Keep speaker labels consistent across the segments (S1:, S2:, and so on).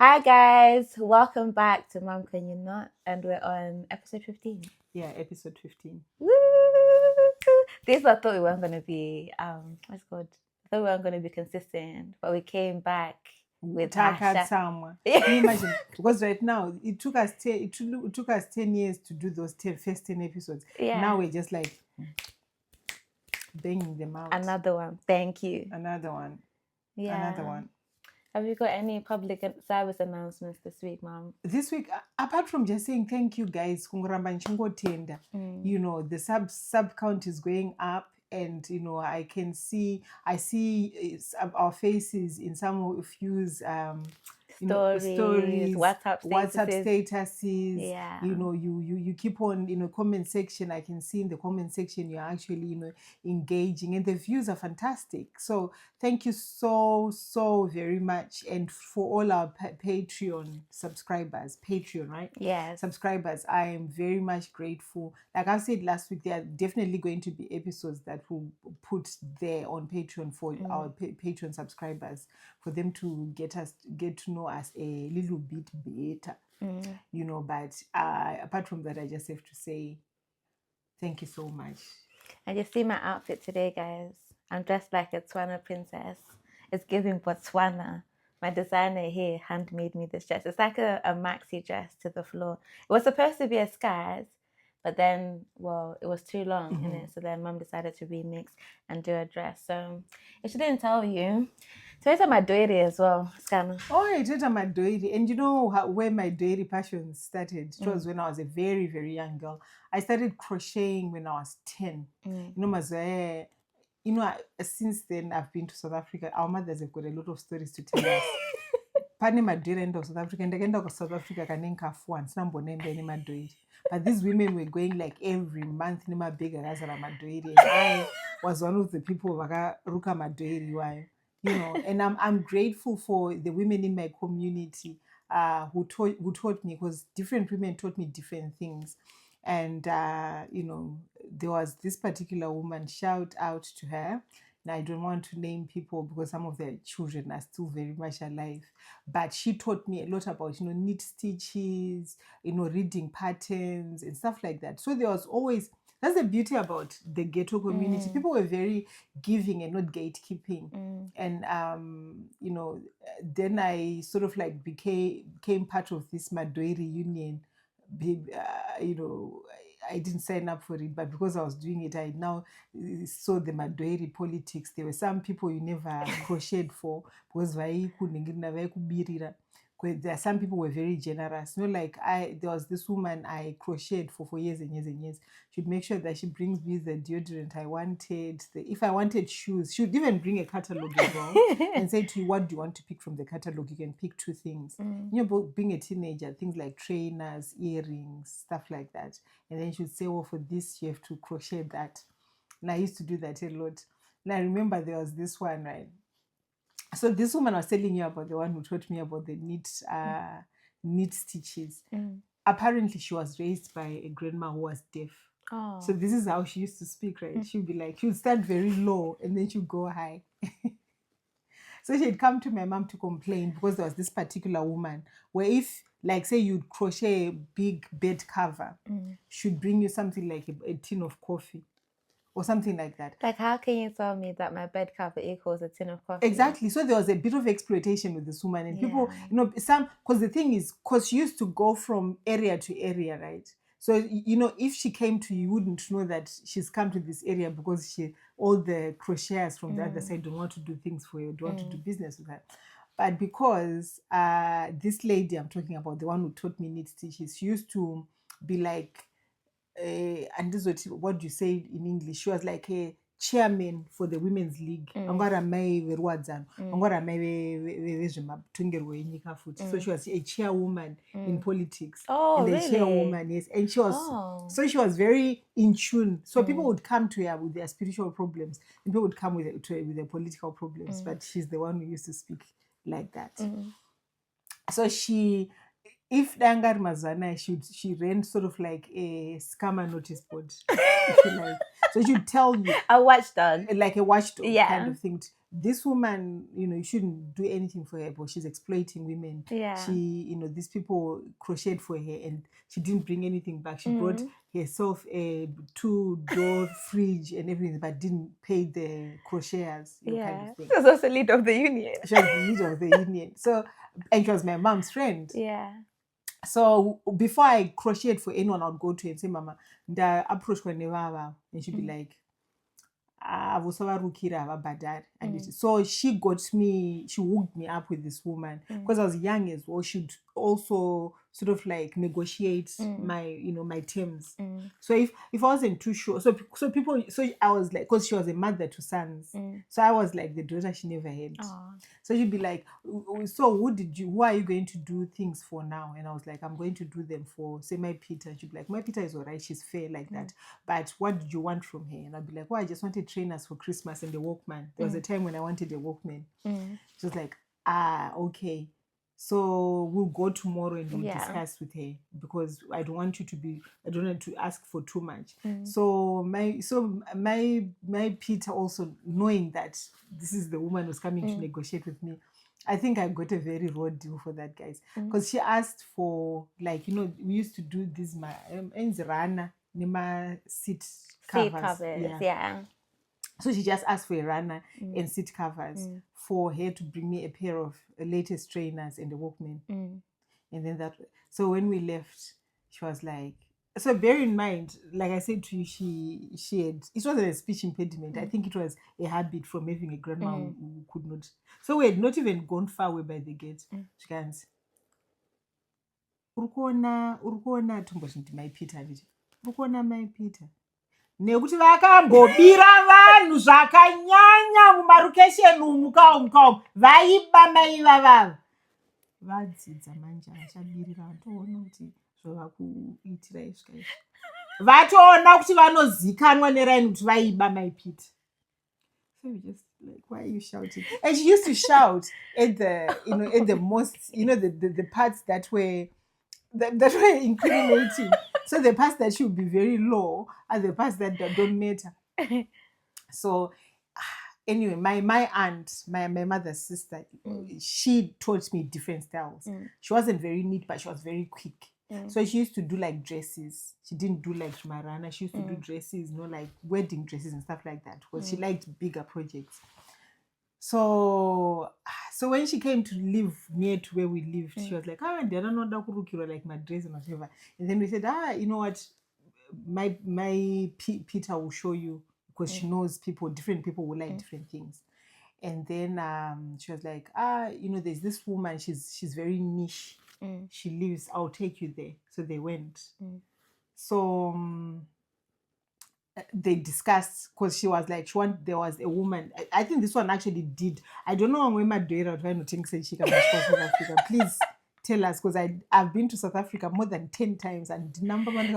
S1: Hi guys, welcome back to Mom Can You Not, and we're on episode 15.
S2: Yeah, episode 15.
S1: Woo! This I thought we weren't gonna be what's it called? I thought we weren't gonna be consistent, but we came back with Asha.
S2: Can you imagine? Because right now it took us 10 years to do those first 10 episodes.
S1: Yeah.
S2: Now we're just like banging them out.
S1: Another one. Thank you.
S2: Another one.
S1: Yeah.
S2: Another one.
S1: Have you got any public service announcements this week, Mom?
S2: This week, apart from just saying thank you guys, tenda, you know, the sub count is going up, and you know, I see our faces in some of you's stories, WhatsApp statuses.
S1: Yeah.
S2: You know, you keep on, comment section. I can see in the comment section you're actually, engaging, and the views are fantastic. So thank you so very much. And for all our Patreon subscribers, Patreon, right?
S1: Yes.
S2: Subscribers, I am very much grateful. Like I said last week, there are definitely going to be episodes that we'll put there on Patreon for our Patreon subscribers, for them to get to know us a little bit better, but apart from that, I just have to say thank you so much.
S1: And you see my outfit today, guys. I'm dressed like a Tswana princess. It's giving Botswana. My designer here handmade me this dress. It's like a maxi dress to the floor. It was supposed to be a skirt, but then, it was too long in it. So then Mum decided to remix and do a dress. So if she didn't tell you, today's my dairy as well, Scanner.
S2: Oh, I did my dairy. And you know where my dairy passion started? It was when I was a very, very young girl. I started crocheting when I was 10. Since then I've been to South Africa. Our mothers have got a lot of stories to tell us. Pane madhoiri end of South Africa, ndakaenda ku South Africa kanenkafuwa ndisina any madhoiri. But these women were going like every month nemabhegi akazara madhoiri, and I was one of the people vakaruka madhoiri iwayo. And I'm grateful for the women in my community who taught me, because different women taught me different things. And there was this particular woman, shout out to her. Now, I don't want to name people because some of their children are still very much alive. But she taught me a lot about, knit stitches, reading patterns and stuff like that. So there was always, that's the beauty about the ghetto community. People were very giving and not gatekeeping. And, then I sort of like became part of this Madoiri union. I didn't sign up for it, but because I was doing it, I now saw the Madoiri politics. There were some people you never crocheted for because there are some people who were very generous. There was this woman I crocheted for years and years and years. She'd make sure that she brings me the deodorant I wanted. If I wanted shoes, she would even bring a catalog as well and say to you, what do you want to pick from the catalog? You can pick 2 things. Being a teenager, things like trainers, earrings, stuff like that. And then she would say, for this, you have to crochet that. And I used to do that a lot. And I remember there was this one, right? So this woman I was telling you about, the one who taught me about the knit stitches. Apparently, she was raised by a grandma who was deaf. Oh. So this is how she used to speak, right? She would be like, she would start very low and then she would go high. So she'd come to my mom to complain because there was this particular woman where if, like, say you'd crochet a big bed cover, she'd bring you something like a tin of coffee. Or something like that.
S1: Like, how can you tell me that my bed cover equals a tin of coffee?
S2: Exactly. So there was a bit of exploitation with this woman, and people, because the thing is, because she used to go from area to area, right? So, if she came to you, you wouldn't know that she's come to this area because all the crocheters from the other side don't want to do things for you, don't want to do business with her. But because this lady I'm talking about, the one who taught me knit stitches, she used to be like, and this is what you say in English. She was like a chairman for the women's league. So she was a chairwoman in politics.
S1: Oh,
S2: and the
S1: really?
S2: Chairwoman, yes. And she was so she was very in tune. So people would come to her with their spiritual problems, and people would come with their political problems. But she's the one who used to speak like that. So if Dangar Mazana, she ran sort of like a scammer notice board, if you like. So she'd tell you.
S1: A watchdog.
S2: Like a watchdog kind of thing. this woman, you shouldn't do anything for her, but she's exploiting women.
S1: Yeah.
S2: She, these people crocheted for her and she didn't bring anything back. She brought herself a 2-door fridge and everything, but didn't pay the crocheters, kind of thing.
S1: She was also leader of the union.
S2: She was the leader of the union. So, and she was my mom's friend.
S1: Yeah.
S2: So before I crocheted for anyone, I would go to her and say, Mama, the approach when and she'd be like, and so she hooked me up with this woman because I was young as well. She'd also sort of like negotiate my my terms. So if I wasn't too sure, so I was like, because she was a mother to sons, so I was like the daughter she never had. So she'd be like, so who are you going to do things for now? And I was like, I'm going to do them for, say, Mai Peter. She'd be like, Mai Peter is alright, she's fair like that, but what did you want from her? And I'd be like, well, I just wanted trainers for Christmas and the Walkman. There was a time when I wanted a Walkman. She was like, okay, so we'll go tomorrow and we'll discuss with her, because I don't want to ask for too much. So my Peter, also knowing that this is the woman who's coming to negotiate with me, I think I got a very raw deal for that, guys, because she asked for, like, we used to do this rana nima seat covers.
S1: Yeah.
S2: So she just asked for a runner and seat covers for her to bring me a pair of latest trainers and a Walkman. And then so when we left, she was like, so bear in mind, like I said to you, she had, it wasn't a speech impediment. I think it was a habit from having a grandma who could not. So we had not even gone far away by the gate. She goes, Urukona tomboshinti Mai Peter. Urukona Mai Peter. Nekuti vakambobira vanhu zvakanyanya mumarukesheni umuka vaiba mai vavava vadzidza manje achabirira vatoona kuti zvovakuitira izvi kaizvi vatoona kuti vanozikanwa neraini kuti vaiba Mai Peter. So we just like, why are you shouting? And she used to shout at the at the most, the parts that were incriminating. So the parts that should be very low are the parts that don't matter. So anyway, my aunt, my mother's sister, she taught me different styles. She wasn't very neat, but she was very quick. So she used to do like dresses. She didn't do like Marana. She used to do dresses, like wedding dresses and stuff like that, because she liked bigger projects. So when she came to live near to where we lived, she was like, they don't know that like my dress and whatever. And then we said, you know what, my Peter will show you, because she knows different people will like different things. And then she was like, there's this woman, she's very niche. She lives, I'll take you there. So they went. So they discussed, because she was like, there was a woman. I think this one actually did. I don't know when my daughter trying to think she can South Africa. Please tell us, because I've been to South Africa more than 10 times, and the number one and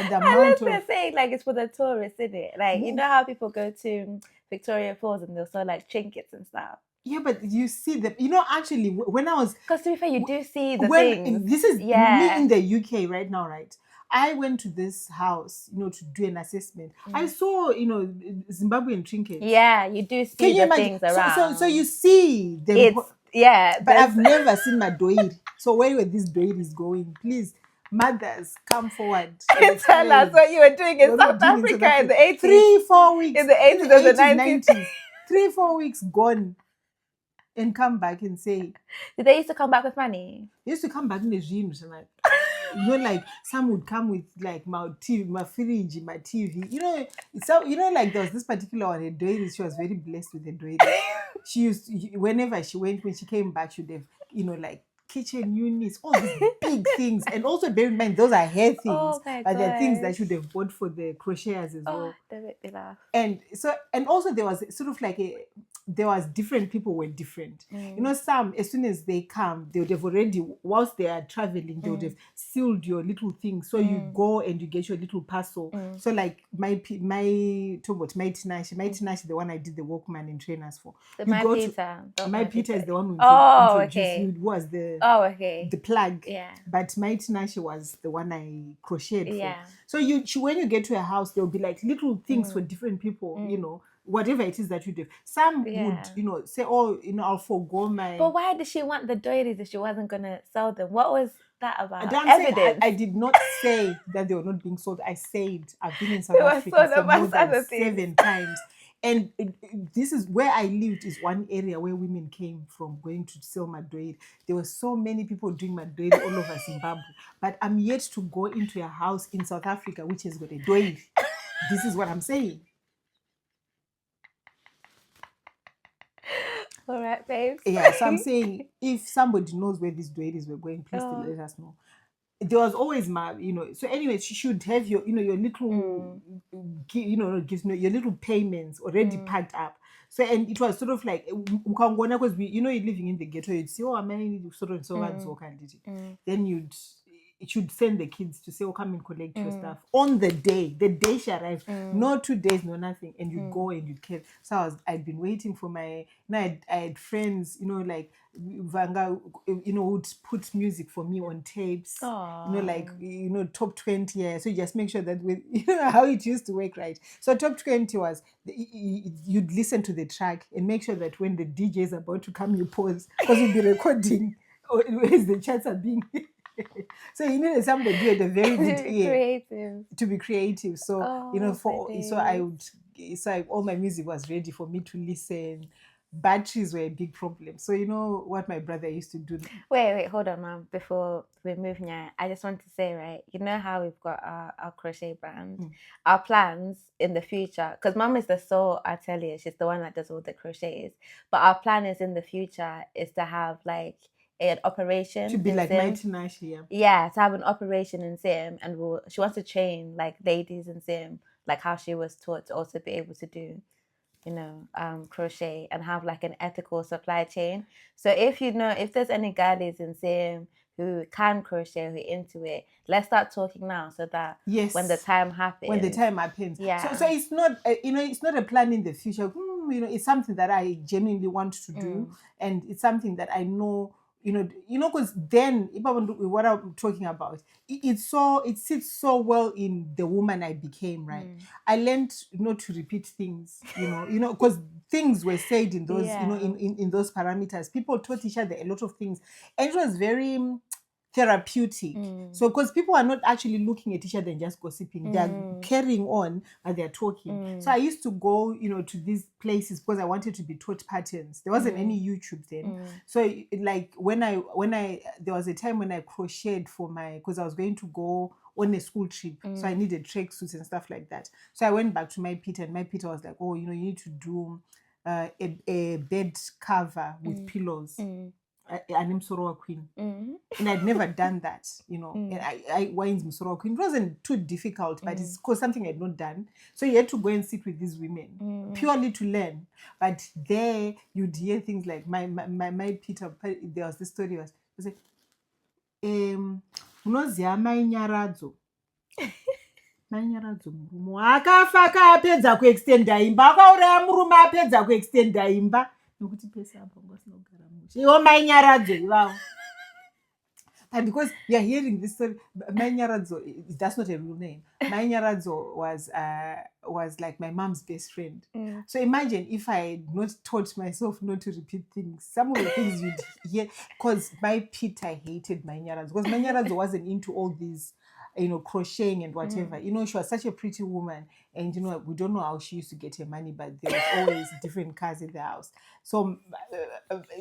S2: the amount of
S1: saying, like, it's for the tourists, isn't it? Like, you know how people go to Victoria Falls and they'll sell like trinkets and stuff.
S2: Yeah, but you see them. Actually, when I was,
S1: because to be fair, you do see the things.
S2: This is me in the UK right now, right? I went to this house, to do an assessment. I saw, Zimbabwean trinkets.
S1: Yeah, you do see the things around.
S2: So you see them. But I've never seen my doiri. So where were these doiris going? Please, mothers, come forward.
S1: Tell us what you were doing in South Africa in the 80s.
S2: 3-4 weeks.
S1: In the 80s and the 90s.
S2: 3-4 weeks gone. And come back and say.
S1: Did they used to come back with money?
S2: They used to come back in the dreams. Like, like some would come with like my TV, my fridge, my TV. Like there was this particular one, a doily. She was very blessed with a doily. She used to, whenever she went, when she came back, she'd have, like kitchen units, all these big things. And also bear in mind, those are hair things, but they're things that you would have bought for the crocheters as well.
S1: They make me laugh.
S2: And also there was sort of like there was different people were different. Some, as soon as they come, they would have already, whilst they are traveling, they would have sealed your little thing. So you go and you get your little parcel. So like my Tinashi, the one I did the Walkman and trainers for.
S1: Mai Peter.
S2: Mai Peter is the one who introduced who was the plug.
S1: Yeah.
S2: But Mai Tinashi was the one I crocheted for.
S1: Yeah.
S2: So when you get to a house, there'll be like little things for different people, whatever it is that you do. Some would, say, oh, I'll forgo my...
S1: But why did she want the doilies if she wasn't going to sell them? What was that about?
S2: I did not say that they were not being sold. I said I've been in South Africa for more than 7 times. And this is where I lived, is one area where women came from going to sell madoili. There were so many people doing madoili all over Zimbabwe. But I'm yet to go into a house in South Africa which has got a doili. This is what I'm saying.
S1: All right, babes.
S2: Yeah, so I'm saying, if somebody knows where these doilies were going, please let us know. There was always so anyway, she should have your, your little, your little payments already packed up. So, and it was sort of like, because you're living in the ghetto, you'd say, oh, I'm sort of so then it should send the kids to say, oh, come and collect your stuff on the day she arrived. No 2 days, no nothing, and you go and you care. So I'd been waiting for my, I had friends, like Vanga, would put music for me on tapes. Aww. Top 20. Yeah, so you just make sure that with how it used to work, right? So top 20 was you'd listen to the track and make sure that when the DJ is about to come, you pause, because you'll be recording as the charts are being so you needed somebody who had a very good ear
S1: creative
S2: to be creative. So all my music was ready for me to listen. Batteries were a big problem. So you know what my brother used to do.
S1: Wait, hold on, Mom. Before we move now, I just want to say, right, you know how we've got our crochet brand, our plans in the future, because Mom is the sole atelier, she's the one that does all the crochets, but our plan is in the future is to have like an operation
S2: to be like Mai Nyaradzo.
S1: Yeah, to have an operation in Zim, and she wants to train like ladies in Zim, like how she was taught, to also be able to do, crochet and have like an ethical supply chain. So if there's any girlies in Zim who can crochet, who are into it, let's start talking now, so that when the time happens,
S2: yeah. So it's not it's not a plan in the future. It's something that I genuinely want to do, and it's something that I know. Because then, what I'm talking about, it sits so well in the woman I became, right? I learned not to repeat things, because things were said in those, in those parameters. People taught each other a lot of things, and it was very therapeutic. So because people are not actually looking at each other and just gossiping, they're carrying on and they're talking. So I used to go to these places because I wanted to be taught patterns. There wasn't any YouTube then. So like when I there was a time when I crocheted for because I was going to go on a school trip, so I needed tracksuits and stuff like that. So I went back to Mai Peter, and Mai Peter was like, oh, you need to do a bed cover with pillows. An Msorowa queen, and I'd never done that, and I wines Msorowa queen. It wasn't too difficult, but it's because something I'd not done. So you had to go and sit with these women purely to learn. But there you'd hear things like my Peter. There was this story was like, "Unoziva Mai Nyaradzo." Mai Nyaradzo murume akafa akapedza kuextenda imba, akauraya murume apedza kuextenda imba. Nokuti pesa apa ngasinogara mushe. Iwo Mai Nyaradzo ivavo. And because you're hearing this story, Mai Nyaradzo, that's not a real name. Mai Nyaradzo was like my mom's best friend. So imagine if I had not taught myself not to repeat things. Some of the things you'd hear, because Mai Peter hated Mai Nyaradzo, because Mai Nyaradzo wasn't into all these, crocheting and whatever. She was such a pretty woman, and we don't know how she used to get her money, but there was always different cars in the house. So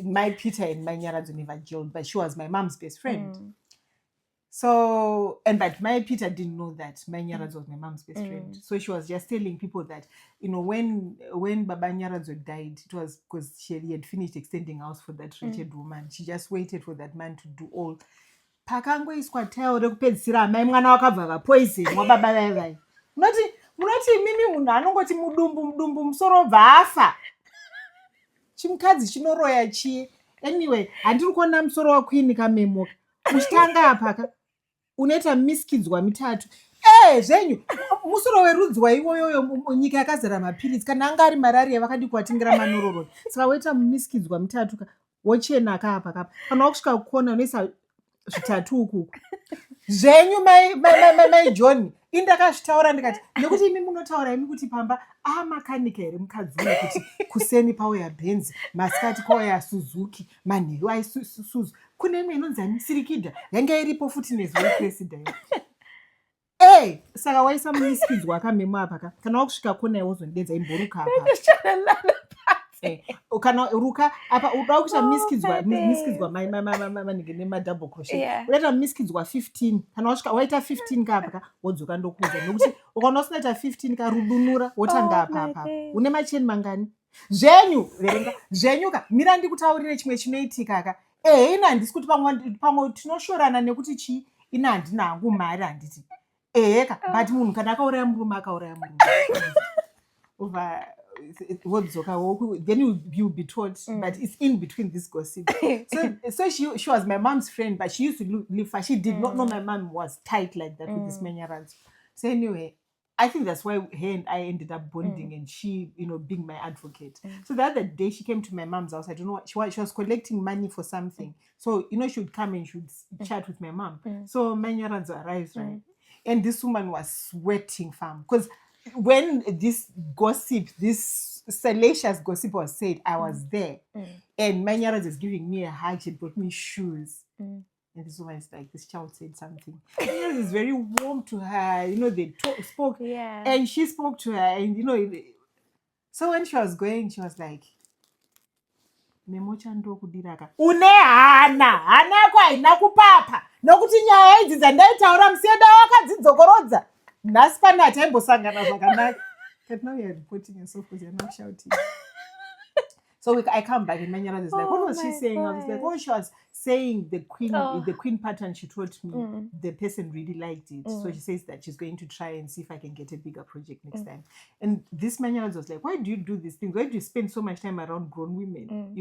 S2: Mai Peter and Mai Nyaradzo never jailed, but she was my mom's best friend. So, but Mai Peter didn't know that Mai Nyaradzo was my mom's best friend. So she was just telling people that, when Baba Nyaradzo died, it was because she had finished extending house for that wretched woman. She just waited for that man to do all. Pakangoiswa tail rekupedzisira mai mwana wakabva vapoison wababa vai. Munoti mimi munhu anongoti mudumbu musoro bva afa. Chimukadzi chinoroya chii. Anyway, handiri kuona musoro waqueen kamemoka. Muchitanga apa unoita miskidzwa mitatu. Zvenyu musoro werudzi waiwoyoyo nyika yakazara mapirisi, kana anga ari malaria vakadi kuvatingira manororo. Saka woita miskidzwa mitatu wochena akapa kapa. Kana wakusvika kuona unoisa zvitatu ukuku. Zvenyu mai John, indakazvitaura ndikati nekuti imi munotaura imi kuti pamba makanika here mukadzi uyu kuti kuseni pauya Benz, masikati pauya Suzuki, manheru aisuzu. Kune imwe inonzi Sirikidha yanga iripo futi neziwepresida. Saka waisa mumiskidzwa akamemo apa kana wakusvika kona iwozondedza imboruka apa. Kana ruka apa uda kuita miskidzwa manenge nemadouble crochet. Udaita miskidzwa 15 kana wasvika waita 15 kapa wodzoka ndokuudza nokuti ukaona usinaita 15 karudunura wotanga apa. Une macheni mangani? Zvenyu verenga zvenyuka mira ndikutaurire chimwe chinoitika ka. Ina handisi kuti pamwe tinoshorana nekuti chi ina handina hangu mari handiti. Eka but munhu kana akauraya murume over then you'll be taught, but it's in between this gossip. So she was my mom's friend, but she used to live far. She did not know my mom was tight like that with this Mai Nyaradzo. So anyway, I think that's why her and I ended up bonding, and she, being my advocate. So the other day she came to my mom's house. I don't know what she was collecting money for something. So she would come and she would chat with my mom. So Mai Nyaradzo arrives, right? And this woman was sweating, fam, because when this gossip, this salacious gossip was said, I was there. And Mai Nyaradzo is giving me a hug. She brought me shoes. And this woman is like, this child said something. Mai Nyaradzo is very warm to her. They spoke. Yeah. And she spoke to her. And, so when she was going, she was like, memocha ndokudiraka. Une hana yako haina kupapa. Nokuti nyaya idzi dzandaitaura musiyeda wakadzidzokorodza. Nhasi pana taimbosangana zvakanaka. But now you're reporting yourself because you're not shouting. So I come back and Mai Nyaradzo is like, what was she saying? I was like, she was saying the queen pattern she taught me. The person really liked it. So she says that she's going to try and see if I can get a bigger project next time. And this Mai Nyaradzo was like, why do you do these things? Why do you spend so much time around grown women?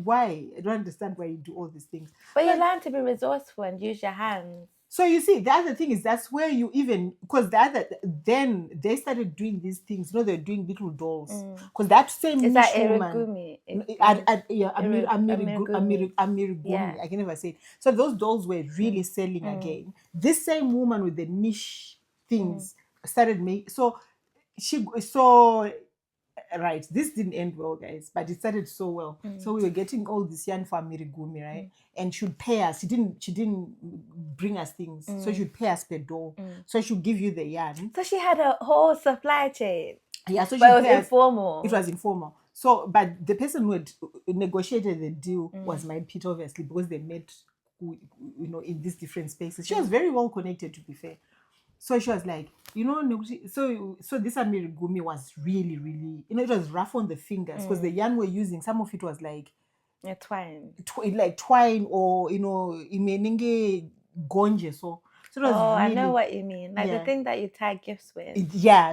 S2: Why? I don't understand why you do all these things.
S1: But you learn to be resourceful and use your hands.
S2: So you see, the other thing is that's where you because then they started doing these things. They're doing little dolls. Because that same
S1: woman,
S2: Amirigumi, I can never say it. So those dolls were really selling again. This same woman with the niche things started making. Right, this didn't end well, guys, but it started so well. So we were getting all this yarn for Amirigumi, right? And she'd pay us. She didn't bring us things, so she'd pay us per doll. So she'd give you the yarn.
S1: So she had a whole supply chain.
S2: Yeah, so
S1: but it was informal.
S2: It was informal. So, but the person who had negotiated the deal was Mai Peter, obviously, because they met, in these different spaces. She was very well connected, to be fair. So she was like, so this Amirigumi was really, really, it was rough on the fingers because the yarn we're using, some of it was like
S1: twine.
S2: Like twine or, imeninge gonje. So it was
S1: I know what you mean. Like the thing that you tie gifts with.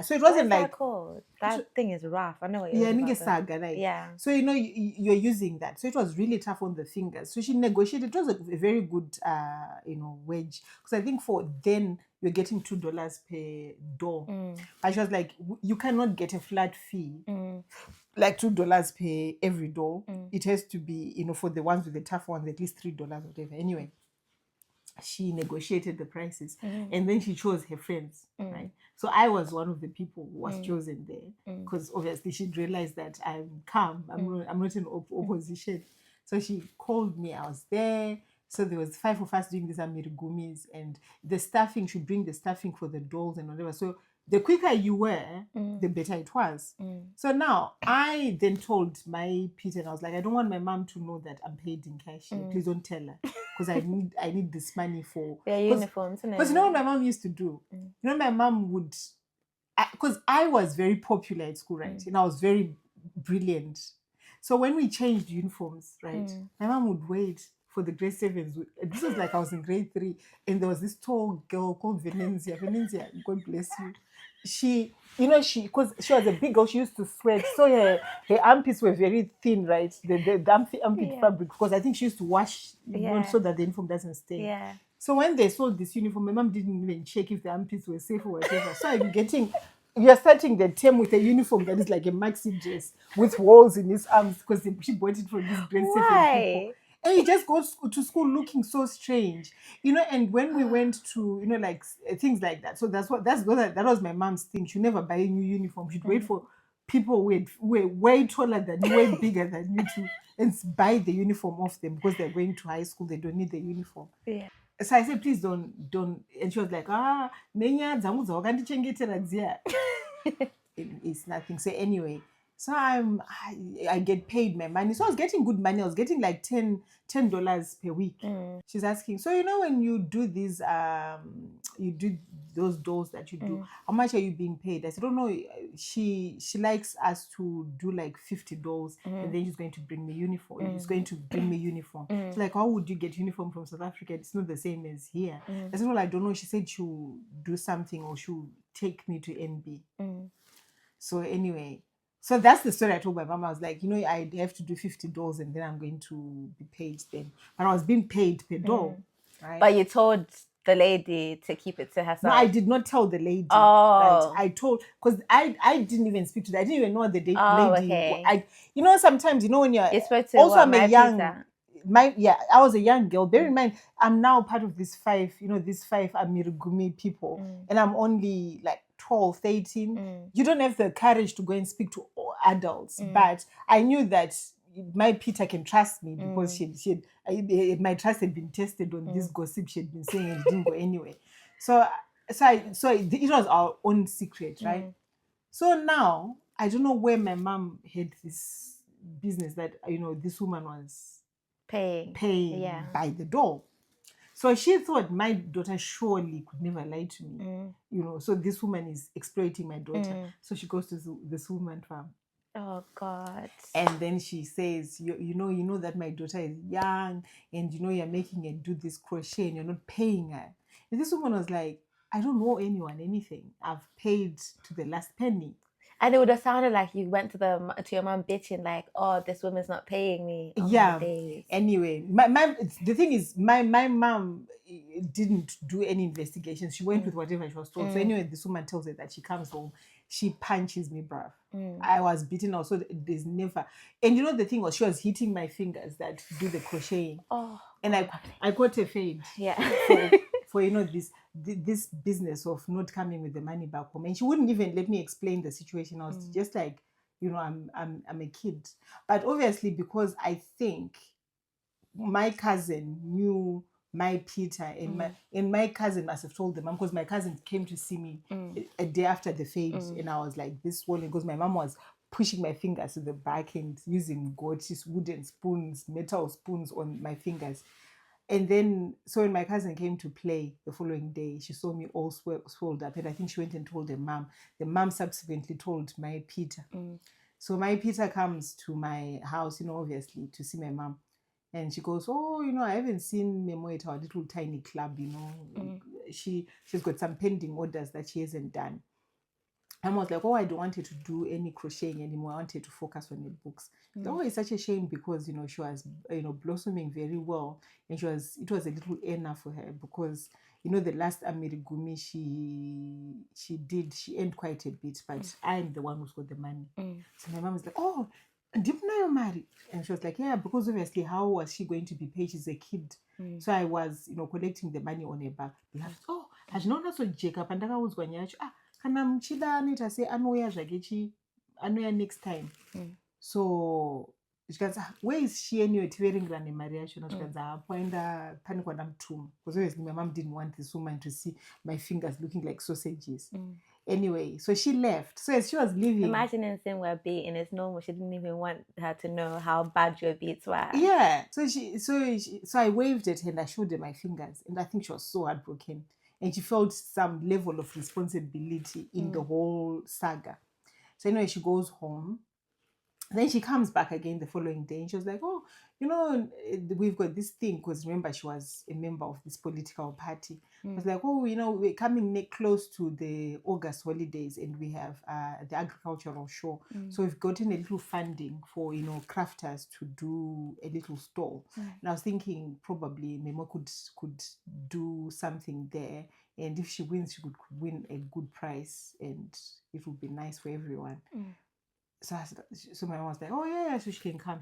S2: So it wasn't like...
S1: What's that called? That thing is rough. I know what you mean.
S2: Yeah. So, you're using that. So it was really tough on the fingers. So she negotiated. It was a very good, wage. Because I think for then, you're getting $2 per doll. And she was like, you cannot get a flat fee. Like $2 per every doll. It has to be, for the ones with the tough ones, at least $3 or whatever. Anyway. She negotiated the prices and then she chose her friends, right? So I was one of the people who was chosen there because obviously she realized that I'm calm. I'm not in opposition. So she called me. I was there. So there was 5 of us doing these Amirigumis, and the staffing should bring the staffing for the dolls and whatever. So the quicker you were, the better it was. So now I then told Mai Peter, and I was like, I don't want my mom to know that I'm paid in cash. Please don't tell her, because I need this money for
S1: uniforms.
S2: Because you know what my mom used to do? My mom would, because I was very popular at school, right? And I was very brilliant. So when we changed uniforms, right, my mom would wait for the grade 7s. This was like I was in grade 3, and there was this tall girl called Venenzia. Venenzia, God bless you. She, because she was a big girl, she used to sweat. So her armpits were very thin, right? The armpit fabric, because I think she used to wash so that the uniform doesn't stain.
S1: Yeah.
S2: So when they sold this uniform, my mom didn't even check if the armpits were safe or whatever. So you're starting the term with a uniform that is like a maxi dress with holes in his arms, because she bought it from this grade 7 people. And he just goes to school looking so strange, and when we went to, like things like that. So that was my mom's thing. She'd never buy a new uniform. She'd wait for people who were way taller than you, way bigger than you to, and buy the uniform off them because they're going to high school. They don't need the uniform.
S1: Yeah.
S2: So I said, please don't. And she was like, Nyaradzo wakandichengetera dziya. It's nothing. So anyway, so I get paid my money. So I was getting good money. I was getting like $10 per week. She's asking, so when you do these you do those dolls that you do, how much are you being paid? I said, oh no, she likes us to do like 50 dolls, and then she's going to bring me uniform. She's going to bring me uniform. She's like, how would you get uniform from South Africa? It's not the same as here. I said, well, I don't know. She said she'll do something, or she'll take me to NB. So anyway, so that's the story I told my mom. I was like, I have to do 50 dolls, and then I'm going to be paid then. But I was being paid per doll, right?
S1: But you told the lady to keep it to herself.
S2: No, I did not tell the lady.
S1: Oh.
S2: Right? I told, because I didn't even speak to that. I didn't even know what the lady.
S1: Okay.
S2: Sometimes when you're.
S1: You spoke to
S2: also,
S1: what,
S2: I'm a
S1: Mai
S2: young.
S1: Peter?
S2: I was a young girl. Bear in mind, I'm now part of these five Amirugumi people, and I'm only like 12, 13. You don't have the courage to go and speak to adults, but I knew that Mai Peter can trust me because my trust had been tested on this gossip she had been saying, and it didn't go anywhere. So it was our own secret, right? So now I don't know where my mom had this business that this woman was paying by the doll. So she thought my daughter surely could never lie to me. So this woman is exploiting my daughter. So she goes to this woman farm.
S1: Oh God.
S2: And then she says, you know that my daughter is young, and you're making her do this crochet and you're not paying her. And this woman was like, I don't owe anyone anything. I've paid to the last penny.
S1: And it would have sounded like you went to your mom bitching like, oh, this woman's not paying me. Oh,
S2: yeah.
S1: My days.
S2: Anyway, the thing is, my mom didn't do any investigations. She went with whatever she was told. So anyway, this woman tells her that she comes home, she punches me, bruv. I was beaten also. There's never. And the thing was, she was hitting my fingers that do the crocheting.
S1: Oh.
S2: And I got a fade. Yeah. For this business of not coming with the money back home. And she wouldn't even let me explain the situation. I was just like, I'm a kid. But obviously, because I think my cousin knew Mai Peter, and my cousin must have told them, because my cousin came to see me a day after the fade, and I was like this swollen because my mom was pushing my fingers to the back and using gorgeous wooden spoons, metal spoons on my fingers. And then, so when my cousin came to play the following day, she saw me all swelled up, and I think she went and told the mom. The mom subsequently told Mai Peter. So Mai Peter comes to my house, obviously, to see my mom. And she goes, oh, I haven't seen Memo at our little tiny club, She's got some pending orders that she hasn't done. I was like, oh, I don't want her to do any crocheting anymore. I want her to focus on the books. Oh, it's such a shame because, she was, blossoming very well. And it was a little enough for her because, the last Amirigumi she earned quite a bit, but I'm the one who's got the money. So my mom was like, oh, didn't I marry? And she was like, yeah, because obviously, how was she going to be paid? She's a kid. So I was, collecting the money on her back. Oh, I did not so Jacob and I was going kana muchida anoita se anouya zvake anouya next time. So zvikanzi where is she anyway tiverengerana nemari yachona zvikanzi apoenda pane kwandamutuma because obviously my mom didn't want this woman to see my fingers looking like sausages. Anyway, so she left. So as she was leaving,
S1: imagining seeing we're beating is normal. She didn't even want her to know how bad your beats were.
S2: Yeah. So I waved at her and I showed her my fingers, and I think she was so heartbroken. And she felt some level of responsibility in the whole saga. So anyway, she goes home. Then she comes back again the following day and she was like, oh, we've got this thing, because remember she was a member of this political party. It was like, oh, we're coming close to the August holidays and we have the agricultural show. So we've gotten a little funding for, crafters to do a little stall. And I was thinking probably Memo could do something there. And if she wins, she could win a good price and it would be nice for everyone. So my mom was like, oh yeah, so she can come.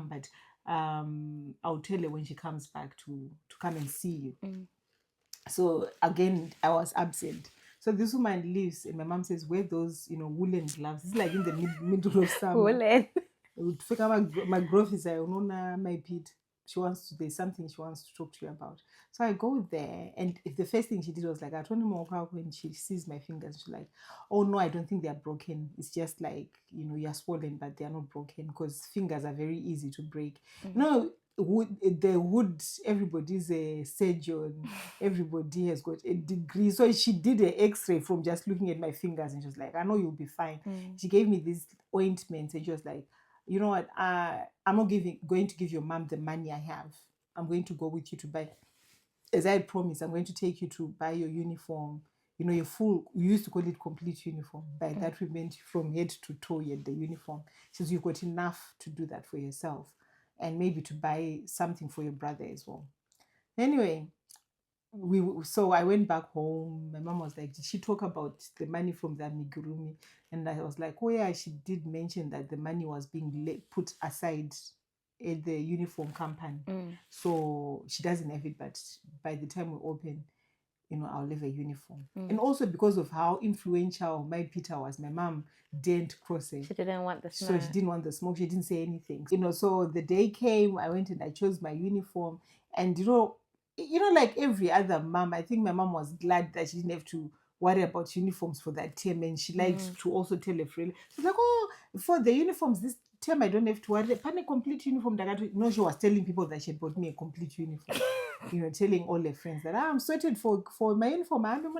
S2: But I'll tell her when she comes back to come and see you.
S1: Mm.
S2: So again, I was absent. So this woman leaves, and my mom says, "Wear those, woolen gloves." It's like in the middle of summer.
S1: Woolen.
S2: My groceries, I don't know, Mai Peter. There's something she wants to talk to you about. So I go there, and if the first thing she did was like, I told him when she sees my fingers, she's like, "Oh no, I don't think they're broken. It's just like, you're swollen, but they're not broken because fingers are very easy to break." No, wood, everybody's a surgeon, everybody has got a degree. So she did an x-ray from just looking at my fingers, and she was like, "I know you'll be fine." She gave me this ointment, and she was like, "You know what, I'm not going to give your mom the money I have. I'm going to go with you to buy, as I had promised, I'm going to take you to buy your uniform, your full, you used to call it complete uniform. By that we meant from head to toe you had the uniform. She says, you've got enough to do that for yourself, and maybe to buy something for your brother as well." Anyway, so I went back home. My mom was like, "Did she talk about the money from the amigurumi?" And I was like, "Oh yeah, she did mention that the money was being put aside at the uniform company. So she doesn't have it, but by the time we open, I'll leave a uniform." And also because of how influential Mai Peter was, my mom didn't crochet.
S1: She didn't want the smoke.
S2: So she didn't want the smoke. She didn't say anything. So the day came, I went and I chose my uniform. And, like every other mom, I think my mom was glad that she didn't have to worry about uniforms for that term. And she liked to also tell a friend. She's like, "Oh, for the uniforms this term, I don't have to worry. Pan a complete uniform." No, she was telling people that she bought me a complete uniform. Telling all her friends that I'm sorted for my uniform. I'm a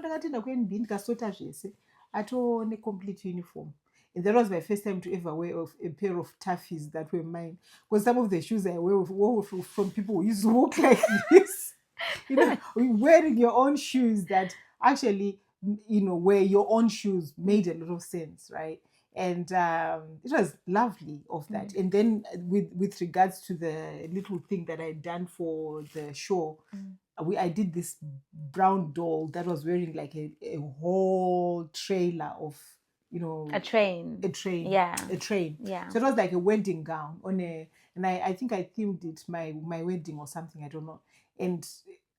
S2: complete uniform. And that was my first time to ever wear a pair of taffies that were mine. Because some of the shoes I wore from people who used to walk like this. Wearing your own shoes that actually, were your own shoes made a lot of sense, right? And it was lovely of that. And then with regards to the little thing that I'd done for the show, I did this brown doll that was wearing like a whole trailer of,
S1: a train. Yeah.
S2: A train.
S1: Yeah.
S2: So it was like a wedding gown and I think I themed it my wedding or something, I don't know. And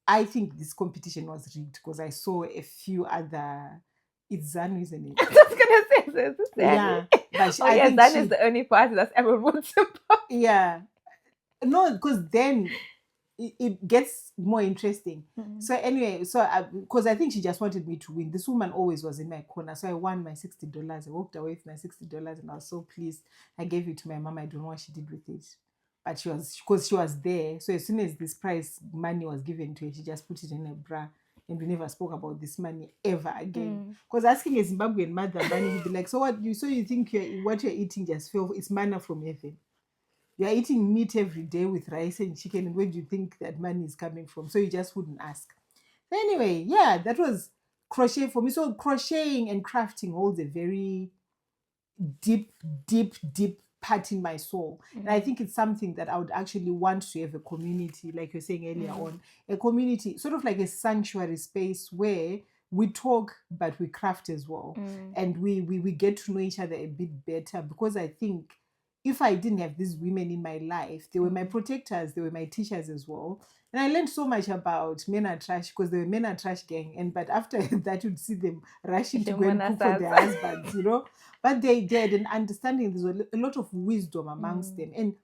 S2: I think this competition was rigged because I saw a few other. It's ZANU, isn't it?
S1: I was gonna say so. It's ZANU.
S2: Yeah, but
S1: I think ZANU is the only party that's ever won Zimbabwe.
S2: Yeah, no, because then it gets more interesting. So anyway, because I think she just wanted me to win. This woman always was in my corner, so I won my $60. I walked away with my $60, and I was so pleased. I gave it to my mom. I don't know what she did with it, but because she was there. So as soon as this prize money was given to her, she just put it in her bra. And we never spoke about this money ever again. Because asking a Zimbabwean mother money would be like, so you think what you're eating just fell? It's manna from heaven. You're eating meat every day with rice and chicken, and where do you think that money is coming from? So you just wouldn't ask. Anyway, yeah, that was crochet for me. So crocheting and crafting holds a very deep part in my soul. And I think it's something that I would actually want to have a community, like you're saying earlier on, a community, sort of like a sanctuary space where we talk, but we craft as well. And we get to know each other a bit better, because I think if I didn't have these women in my life, they were my protectors, they were my teachers as well. And I learned so much about men are trash, because they were men are trash gang. But after that, you'd see them rushing to go and cook for their husbands, But they had an understanding. There was a lot of wisdom amongst them. And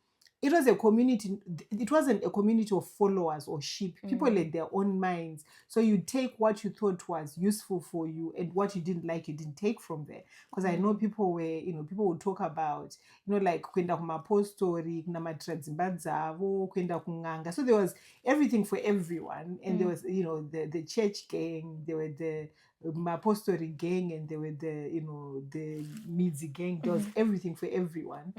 S2: it was a community. It wasn't a community of followers or sheep. People had their own minds. So you take what you thought was useful for you, and what you didn't like, you didn't take from there. Because I know people were, people would talk about, like kwenda kumapostori, kuna matradzimba dzavo, kwenda kunganga. So there was everything for everyone. And there was, the church gang, there were the mapostori gang, and there were the, the midzi gang. There was everything for everyone.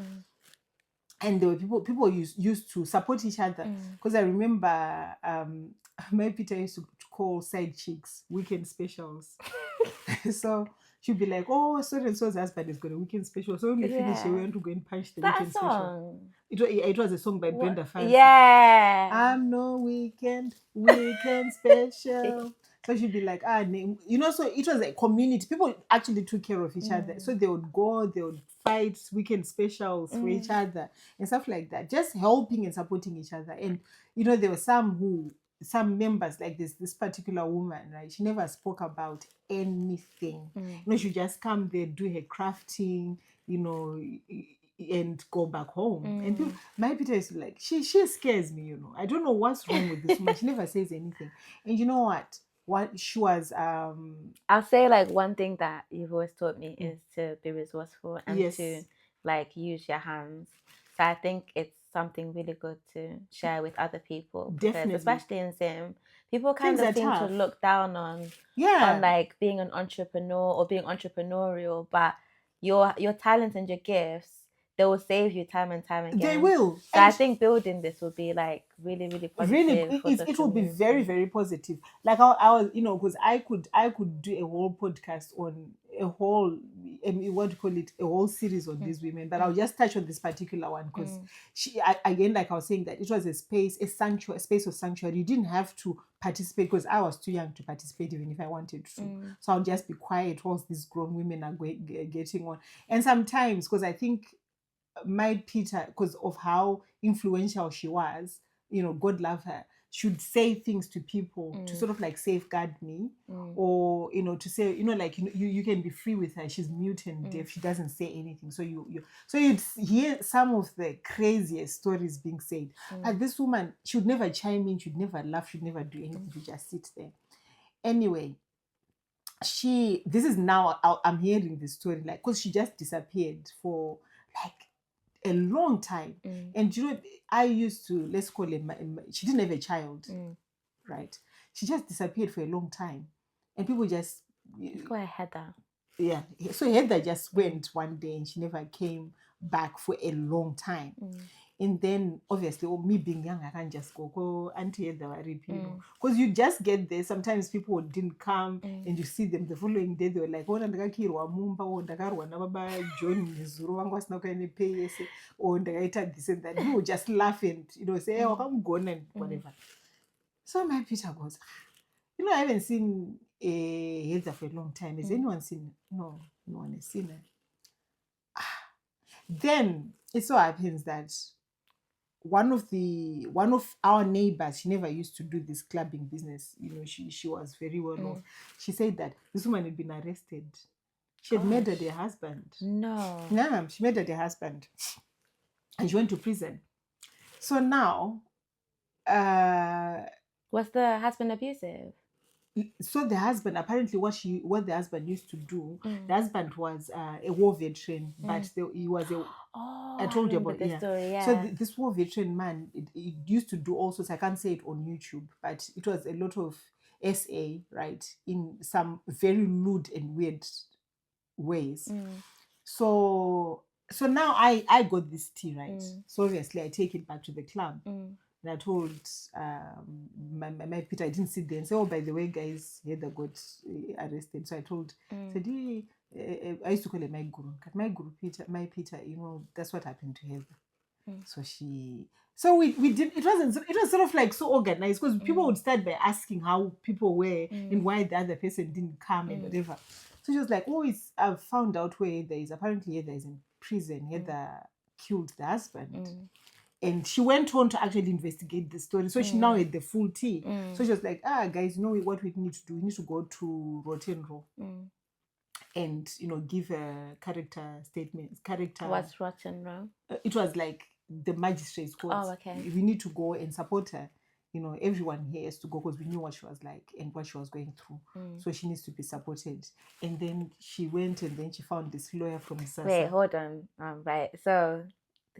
S2: And there were people used to support each other. Because I remember Mai Peter used to call side chicks weekend specials. So she'd be like, "Oh, so and so's husband has got a weekend special. So when we finish, we want to go and punch the weekend special." It was a song by Brenda Fancy.
S1: Yeah.
S2: I'm no weekend special. So she'd be like, so it was a community. People actually took care of each other. So they would fight weekend specials for each other and stuff like that. Just helping and supporting each other. And, there were some members, like this particular woman, right? She never spoke about anything. She just come there, do her crafting, and go back home. And people, Mai Peter is like, she scares me, I don't know what's wrong with this woman. She never says anything. And you know what? What she was
S1: I'll say, like, one thing that you've always taught me is to be resourceful and to like use your hands. So I think it's something really good to share with other people, because
S2: Definitely.
S1: especially in Zim, people kind
S2: Things
S1: of
S2: are
S1: seem
S2: tough.
S1: to look down on like being an entrepreneur or being entrepreneurial, but your talents and your gifts, they will save you time and time again.
S2: They will.
S1: So I think building this will be like really, really positive.
S2: It will be very, very positive. Like I was, because I could do a whole podcast on a whole, what do you call it, a whole series on these women, but I'll just touch on this particular one because again, like I was saying, that it was a space of sanctuary. You didn't have to participate because I was too young to participate, even if I wanted to. So I'll just be quiet whilst these grown women are getting on. And sometimes, because I think Mai Peter, because of how influential she was, God love her, should say things to people to sort of like safeguard me, or to say, like you can be free with her. She's mute and deaf. She doesn't say anything. So you'd hear some of the craziest stories being said. And this woman, she would never chime in. She'd never laugh. She'd never do anything. She'd just sit there. Anyway, this is now I'm hearing the story, like, because she just disappeared for like a long time. And I used to, let's call it, she didn't have a child, right? She just disappeared for a long time, and people just
S1: go ahead.
S2: Yeah, so Heather just went one day and she never came back for a long time. And then obviously, me being young, I can't just go Auntie Heather, because you just get there. Sometimes people didn't come, and you see them the following day. They were like, "Oh, ndakakirwa mumba, oh, ndakarwa na baba John Mizuru, wangu wasina kuene pay ese, oh, ndakaita this and that." You would just laugh and say, "Oh, I'm gone," and whatever. So Mai Peter goes, I haven't seen Heather for a long time. Has anyone seen her? No one has seen her. Then it so happens that one of our neighbors, she never used to do this clubbing business. She was very well off. She said that this woman had been arrested. She had murdered her husband.
S1: No.
S2: Yeah, she murdered her husband, and she went to prison. So now,
S1: was the husband abusive?
S2: So the husband, apparently, what the husband used to do, the husband was a war veteran, but he was a. I told you about
S1: this story. Yeah.
S2: So this war veteran man, it used to do all sorts. I can't say it on YouTube, but it was a lot of SA, right, in some very lewd and weird ways. So now I got this tea, right. So obviously I take it back to the club. And I told my Peter, I didn't sit there and say, "Oh, by the way, guys, Heather got arrested." So I told, said, I used to call her my guru. My Peter, that's what happened to Heather. So we did. It was sort of like so organized, because people would start by asking how people were and why the other person didn't come and whatever. So she was like, "Oh, I've found out where Heather is. Apparently Heather is in prison. Heather killed the husband." And she went on to actually investigate the story. So she now had the full tea. So she was like, guys, what we need to do? We need to go to Rotenro and, give a character statement.
S1: What's Rotenro?
S2: It was like the magistrate's court.
S1: Oh, okay.
S2: We need to go and support her. Everyone here has to go, because we knew what she was like and what she was going through. So she needs to be supported. And then she went, and then she found this lawyer from Sasa.
S1: Wait, hold on. Right. So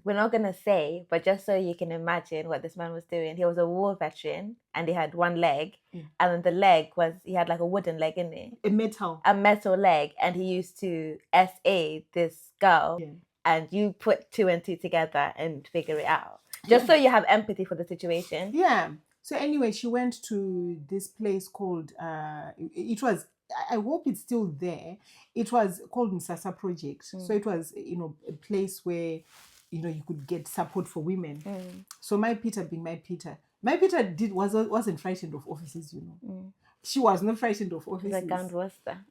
S1: we're not going to say, but just so you can imagine what this man was doing. He was a war veteran, and he had one leg, and then the leg he had like a wooden leg in it. A metal leg, and he used to SA this girl, and you put 2 and 2 together and figure it out. Just so you have empathy for the situation.
S2: Yeah. So anyway, she went to this place called, it was, I hope it's still there. It was called Msasa Project. So it was, a place where, you could get support for women. So Mai Peter being Mai Peter Mai Peter wasn't frightened of offices, you know. She was not frightened of offices.
S1: The gun was there.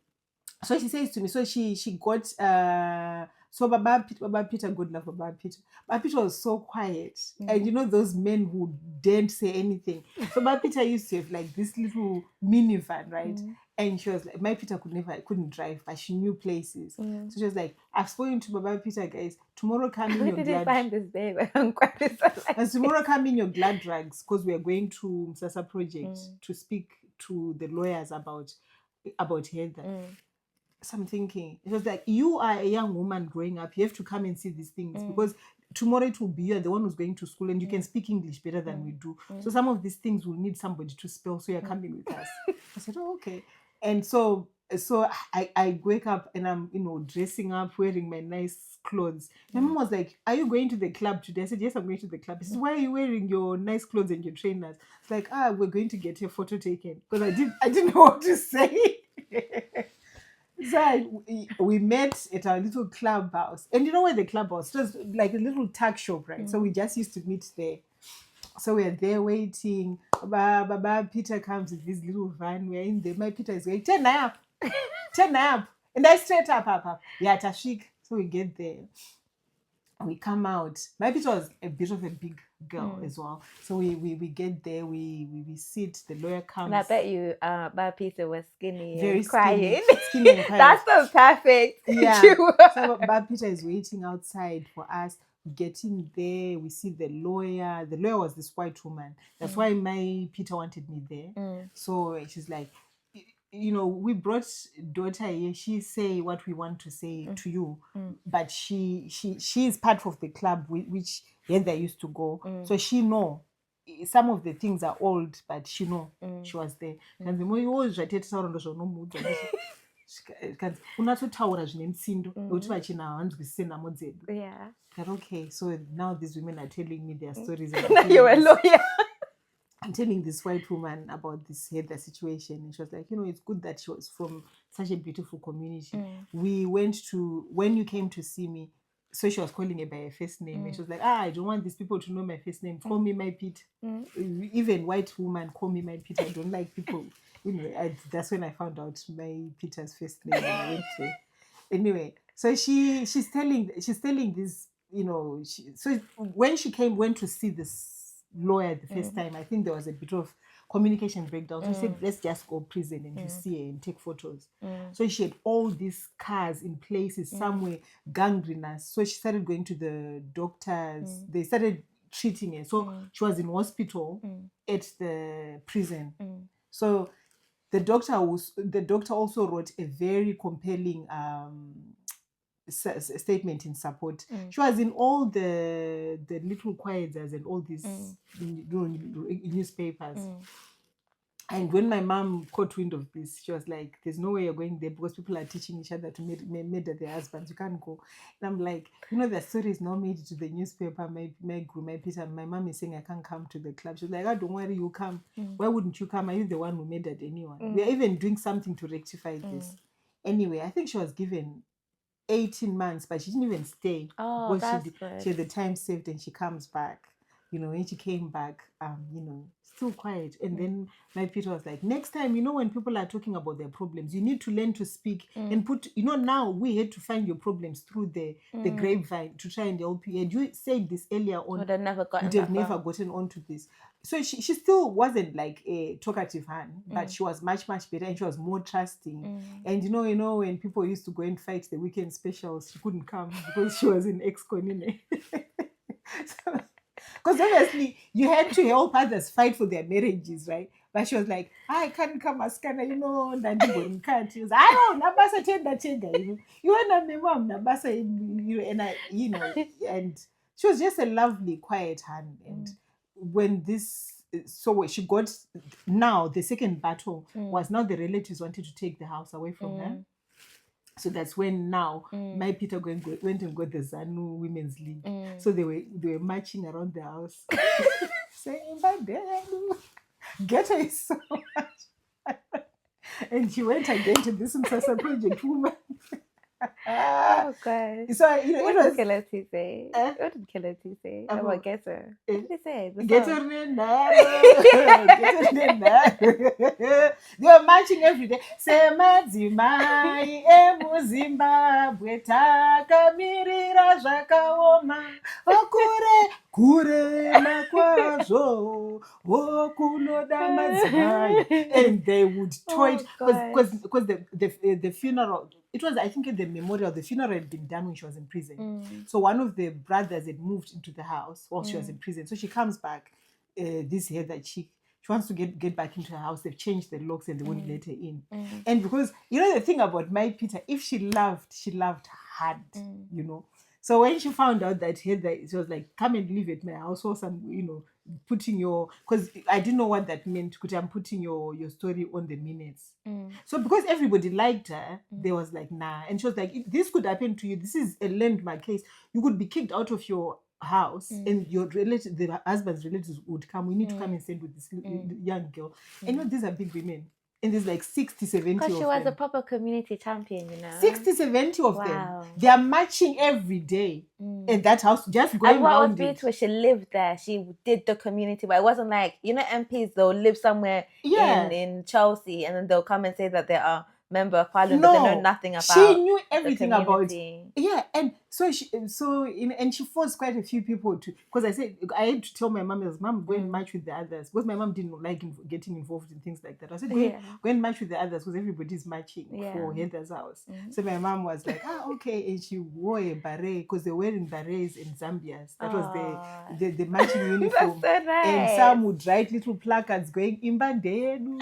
S2: So she says to me, so she got so Baba Peter, good love Baba Peter. Baba Peter was so quiet. And you know those men who didn't say anything. So Baba Peter used to have like this little minivan, right? And she was like, Mai Peter couldn't drive, but she knew places. So she was like, I've spoken to Baba Peter, guys. Tomorrow come in your
S1: Where did
S2: glad.
S1: you find this babe?
S2: And tomorrow come in your glad rags because we are going to Msasa project to speak to the lawyers about Heather. So I'm thinking, it was like, you are a young woman growing up, you have to come and see these things because tomorrow it will be you, the one who's going to school, and you can speak English better than we do. So some of these things will need somebody to spell, so you're coming with us. I said, oh, okay. And so I wake up and I'm, you know, dressing up, wearing my nice clothes. My mom was like, are you going to the club today? I said, yes, I'm going to the club. She said, why are you wearing your nice clothes and your trainers? It's like, we're going to get a photo taken. Because I didn't know what to say. So we met at our little clubhouse. And you know where the clubhouse was? It was like a little tuck shop, right? So we just used to meet there. So we're there waiting. Baba Peter comes with this little van. We're in there. Mai Peter is going, turn up. Turn up. And I straight up. Yeah, Tashik. So we get there. We come out. Mai Peter was a bit of a big girl as well. So we get there, we sit, the lawyer comes.
S1: And I bet you Baba Peter was skinny,
S2: very
S1: and crying.
S2: Skinny and quiet.
S1: That's so perfect.
S2: Yeah. So Baba Peter is waiting outside for us. We get in there, we see the lawyer. The lawyer was this white woman. That's why Mai Peter wanted me there. So she's like, you know, we brought daughter here. She say what we want to say to you, but she is part of the club which Heather used to go. So she know some of the things are old, but she know she was there. And the more you always unatotaura zvine mutsindo nokuti vachina havanzwisise nhamo dzedu.
S1: Yeah.
S2: But okay, so now these women are telling me their stories.
S1: Now you're a lawyer.
S2: I'm telling this white woman about this Heather situation, and she was like, you know, it's good that she was from such a beautiful community. We went to, when you came to see me, so she was calling her by her first name, and she was like, I don't want these people to know my first name. Call me Mai Peter. Even white woman call me Mai Peter. I don't like people. You know, that's when I found out Mai Peter's first name. And I went there. Anyway, so she's telling this, you know, so when she went to see this lawyer the first time, I think there was a bit of communication breakdown. So she said, let's just go prison and you see her and take photos. So she had all these cars in places, somewhere gangrenous. So she started going to the doctors. They started treating her. So she was in hospital at the prison. So the doctor also wrote a very compelling statement in support. She was in all the little quietas and all these newspapers. And when my mom caught wind of this, she was like, there's no way you're going there because people are teaching each other to murder their husbands. You can't go. And I'm like, you know, the story is now made it to the newspaper. Mai Peter, and my mom is saying I can't come to the club. She's like, don't worry, you come. Why wouldn't you come? Are you the one who murdered anyone? We are even doing something to rectify this. Anyway, I think she was given 18 months, but she didn't even stay.
S1: Oh, that's good.
S2: She had the time saved and she comes back. You know, when she came back, you know, still quiet. And then Mai Peter was like, next time, you know, when people are talking about their problems, you need to learn to speak and put, you know, now we had to find your problems through the grapevine to try and help you. And you said this earlier on.
S1: Would have never gotten
S2: You'd have never gotten onto this. So she still wasn't like a talkative hand, but she was much, much better and she was more trusting. And you know, when people used to go and fight the weekend specials, she couldn't come because she was in ex-con. Because obviously you had to help others fight for their marriages, right? But she was like, I can't come askana, you know, and she was like, nabasa tenda, you know, you want my mom, nabasa, you and I, you know, and she was just a lovely, quiet hand. And when this, so she got, now the second battle was now the relatives wanted to take the house away from her. So that's when now Mai Peter went and got the ZANU Women's League. So they were marching around the house saying, get her so much. And she went again to this Msasa project woman.
S1: Oh gosh.
S2: So you know,
S1: What
S2: it
S1: did
S2: was
S1: Keleti say? What did Keleti say about Geto? What did he say? The
S2: Get
S1: song?
S2: her get her they were marching every day. Semadzimai emuzimbabwe takamirira zvakaoma okure kurema kwazvo vokunoda madzimai. And they would toy because the funeral, it was, I think, at the memorial, the funeral had been done when she was in prison. So one of the brothers had moved into the house while she was in prison. So she comes back, this Heather chick, she wants to get back into her house. They've changed the locks and they won't let her in. And because, you know, the thing about Mai Peter, if she loved hard, you know. So when she found out that Heather, she was like, come and live at my house, or some, you know, putting your, because I didn't know what that meant, because I'm putting your story on the minutes. So because everybody liked her, they was like, nah. And she was like, this could happen to you. This is a landmark case. You could be kicked out of your house and your relative, the husband's relatives would come. We need to come and stay with this young girl. And you know, these are big women. And there's like 60, 70 of them.
S1: Because she was a proper community champion, you know.
S2: 60, 70 of them. They are marching every day in that house, just going
S1: and what
S2: around
S1: was beautiful, she lived there. She did the community, but it wasn't like, you know, MPs, they'll live somewhere in Chelsea and then they'll come and say that they are member of parliament, but they know nothing about.
S2: She knew everything about. Yeah, and so she forced quite a few people to, because I had to tell my mom, Mom, go and march with the others, because my mom didn't like getting involved in things like that. I said, go and march with the others, because everybody's marching for Heather's house. So my mom was like, okay, and she wore a beret, because they're wearing berets in Zambia. That was the marching uniform.
S1: That's so nice.
S2: And some would write little placards going, Imba Ndedu,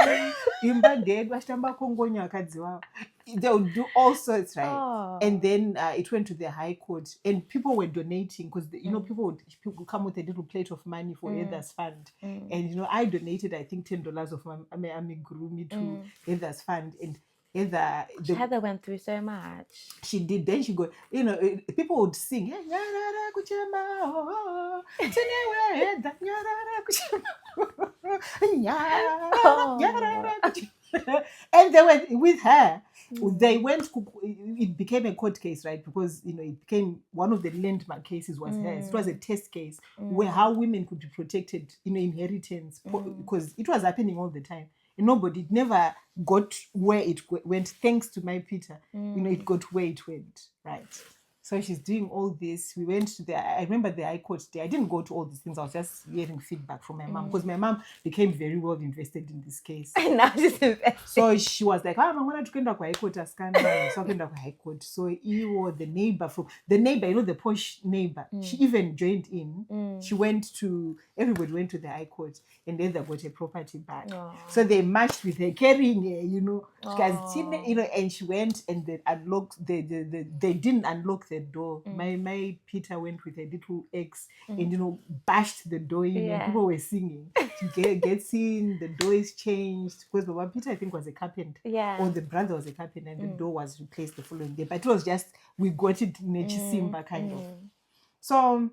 S2: Imba Ndedu, Ashtamba Kongonya Akadzi wao. They would do all sorts, right? And then it went to the High Court, and people were donating, because you know, people would come with a little plate of money for Heather's fund. And you know, I donated, I think, $10 of my amigurumi to Heather's fund. And Heather
S1: went through so much.
S2: She did. Then she go, you know, people would sing, and they were with her. They went. It became a court case, right? Because you know, it became one of the landmark cases was hers. It was a test case where how women could be protected, you know, inheritance, because it was happening all the time. And nobody never got where it went, thanks to Mai Peter. You know, it got where it went, right? So she's doing all this. We went to I remember the High Court day. I didn't go to all these things. I was just hearing feedback from my mom, because my mom became very well invested in this case.
S1: And now she's invested.
S2: So she was like, I'm going to go to High Court. High Court. So he was the neighbor, you know, the posh neighbor. She even joined in. She went to, everybody went to the High Court, and then they got a property back. So they marched with her, carrying her, you know, because, you know, and she went and they unlocked, they didn't unlock the door. My Peter went with a little axe and, you know, bashed the door in, and people were singing. She gets in, the door is changed, because Baba Peter, I think, was a carpenter. Or the brother was a carpenter, and the door was replaced the following day. But it was just, we got it in a Chisimba kind of. So,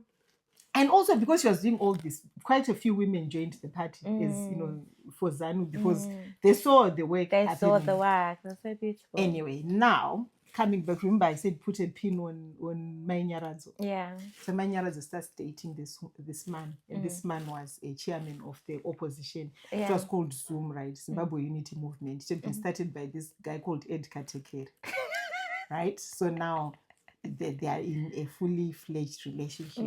S2: and also because she was doing all this, quite a few women joined the party, as you know, for ZANU, because they saw the work.
S1: Saw the work. That's so beautiful.
S2: Anyway, now coming back, remember I said put a pin on Mai Nyaradzo. Yeah. So Mai Nyaradzo starts dating this man, and this man was a chairman of the opposition. It was called ZUM, right? Zimbabwe Unity Movement. It had been started by this guy called Ed Katekere. Right? So now they are in a fully fledged relationship.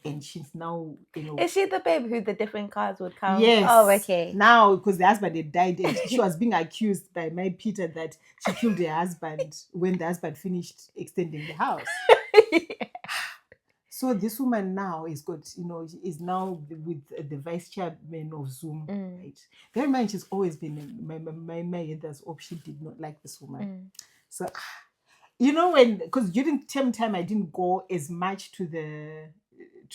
S2: And she's now, you know...
S1: Is she the babe who the different cards would come?
S2: Yes.
S1: Oh, okay.
S2: Now, because the husband had died, and she was being accused by Mai Peter that she killed her husband when the husband finished extending the house. So this woman now is is now with the vice chairman of ZUM. Right? Bear in mind, she's always been my Heather's op. She did not like this woman. So, you know, because during term time, I didn't go as much to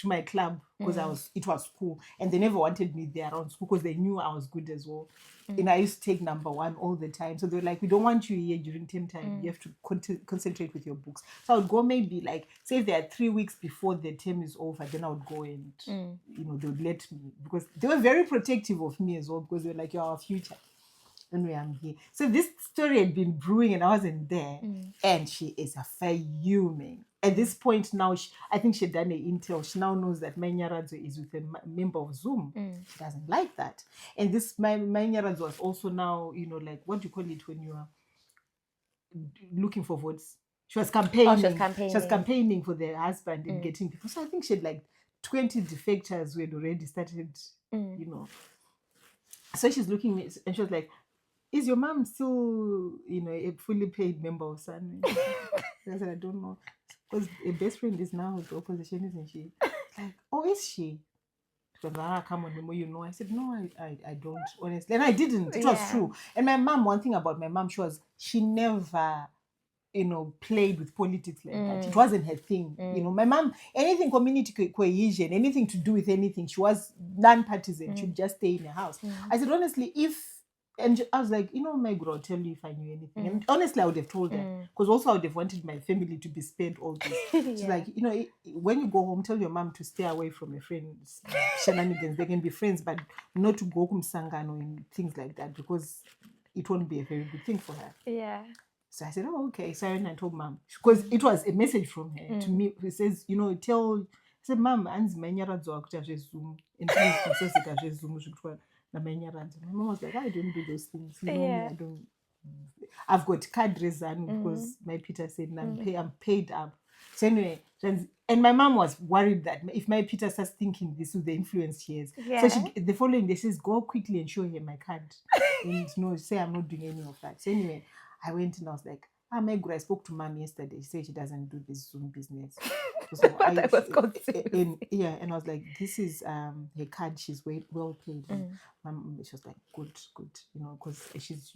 S2: my club, because it was school, and they never wanted me there around school, because they knew I was good as well. And I used to take number one all the time. So they were like, we don't want you here during term time. You have to concentrate with your books. So I would go maybe like, say if they are 3 weeks before the term is over, then I would go and, you know, they would let me, because they were very protective of me as well, because they were like, you're our future. anyway, I'm here. So this story had been brewing and I wasn't there. And she is a fuming. At this point now, I think she'd done an intel. She now knows that Mai Nyaradzo is with a member of Zoom. She doesn't like that. And this Mai Nyaradzo was also now, like, what do you call it when you are looking for votes? She was campaigning.
S1: Oh, she was
S2: campaigning for their husband and getting people. So I think she had like 20 defectors who had already started, So she's looking at, and she was like, is your mom still, a fully paid member of ZANU? I said, I don't know. Because a best friend is now with the opposition, isn't she? Like, oh, is she? She was like, come on, Memo, I said, no, I don't, honestly. And I didn't. It was true. And my mom, one thing about my mom, she never, played with politics like that. It wasn't her thing. My mom, anything community cohesion, anything to do with anything, she was non-partisan. She'd just stay in her house. I said, honestly, and I was like, my girl, I'll tell you if I knew anything. And honestly, I would have told her. Because also I would have wanted my family to be spared all this. She's like, when you go home, tell your mom to stay away from your friends' shenanigans. They can be friends, but not to go kumsangano and things like that, because it won't be a very good thing for her.
S1: Yeah.
S2: So I said, oh, okay. So I told mom, because it was a message from her to me. It says, I said, mom, Auntie Mai Nyaradzo akuita Zoom. And please, Zoom. My mom was like, I don't do those things. You know me, I don't. I've got cadres because Mai Peter said, I'm paid up. So anyway, and my mom was worried that if Mai Peter starts thinking this with the influence she has. So the following day says, go quickly and show her my card. And say I'm not doing any of that. So anyway, I went and I was like, Meg, I spoke to mom yesterday. She said she doesn't do this Zoom business. So and I was like, this is her card. She's well paid. Mom, she was like, good, because she's,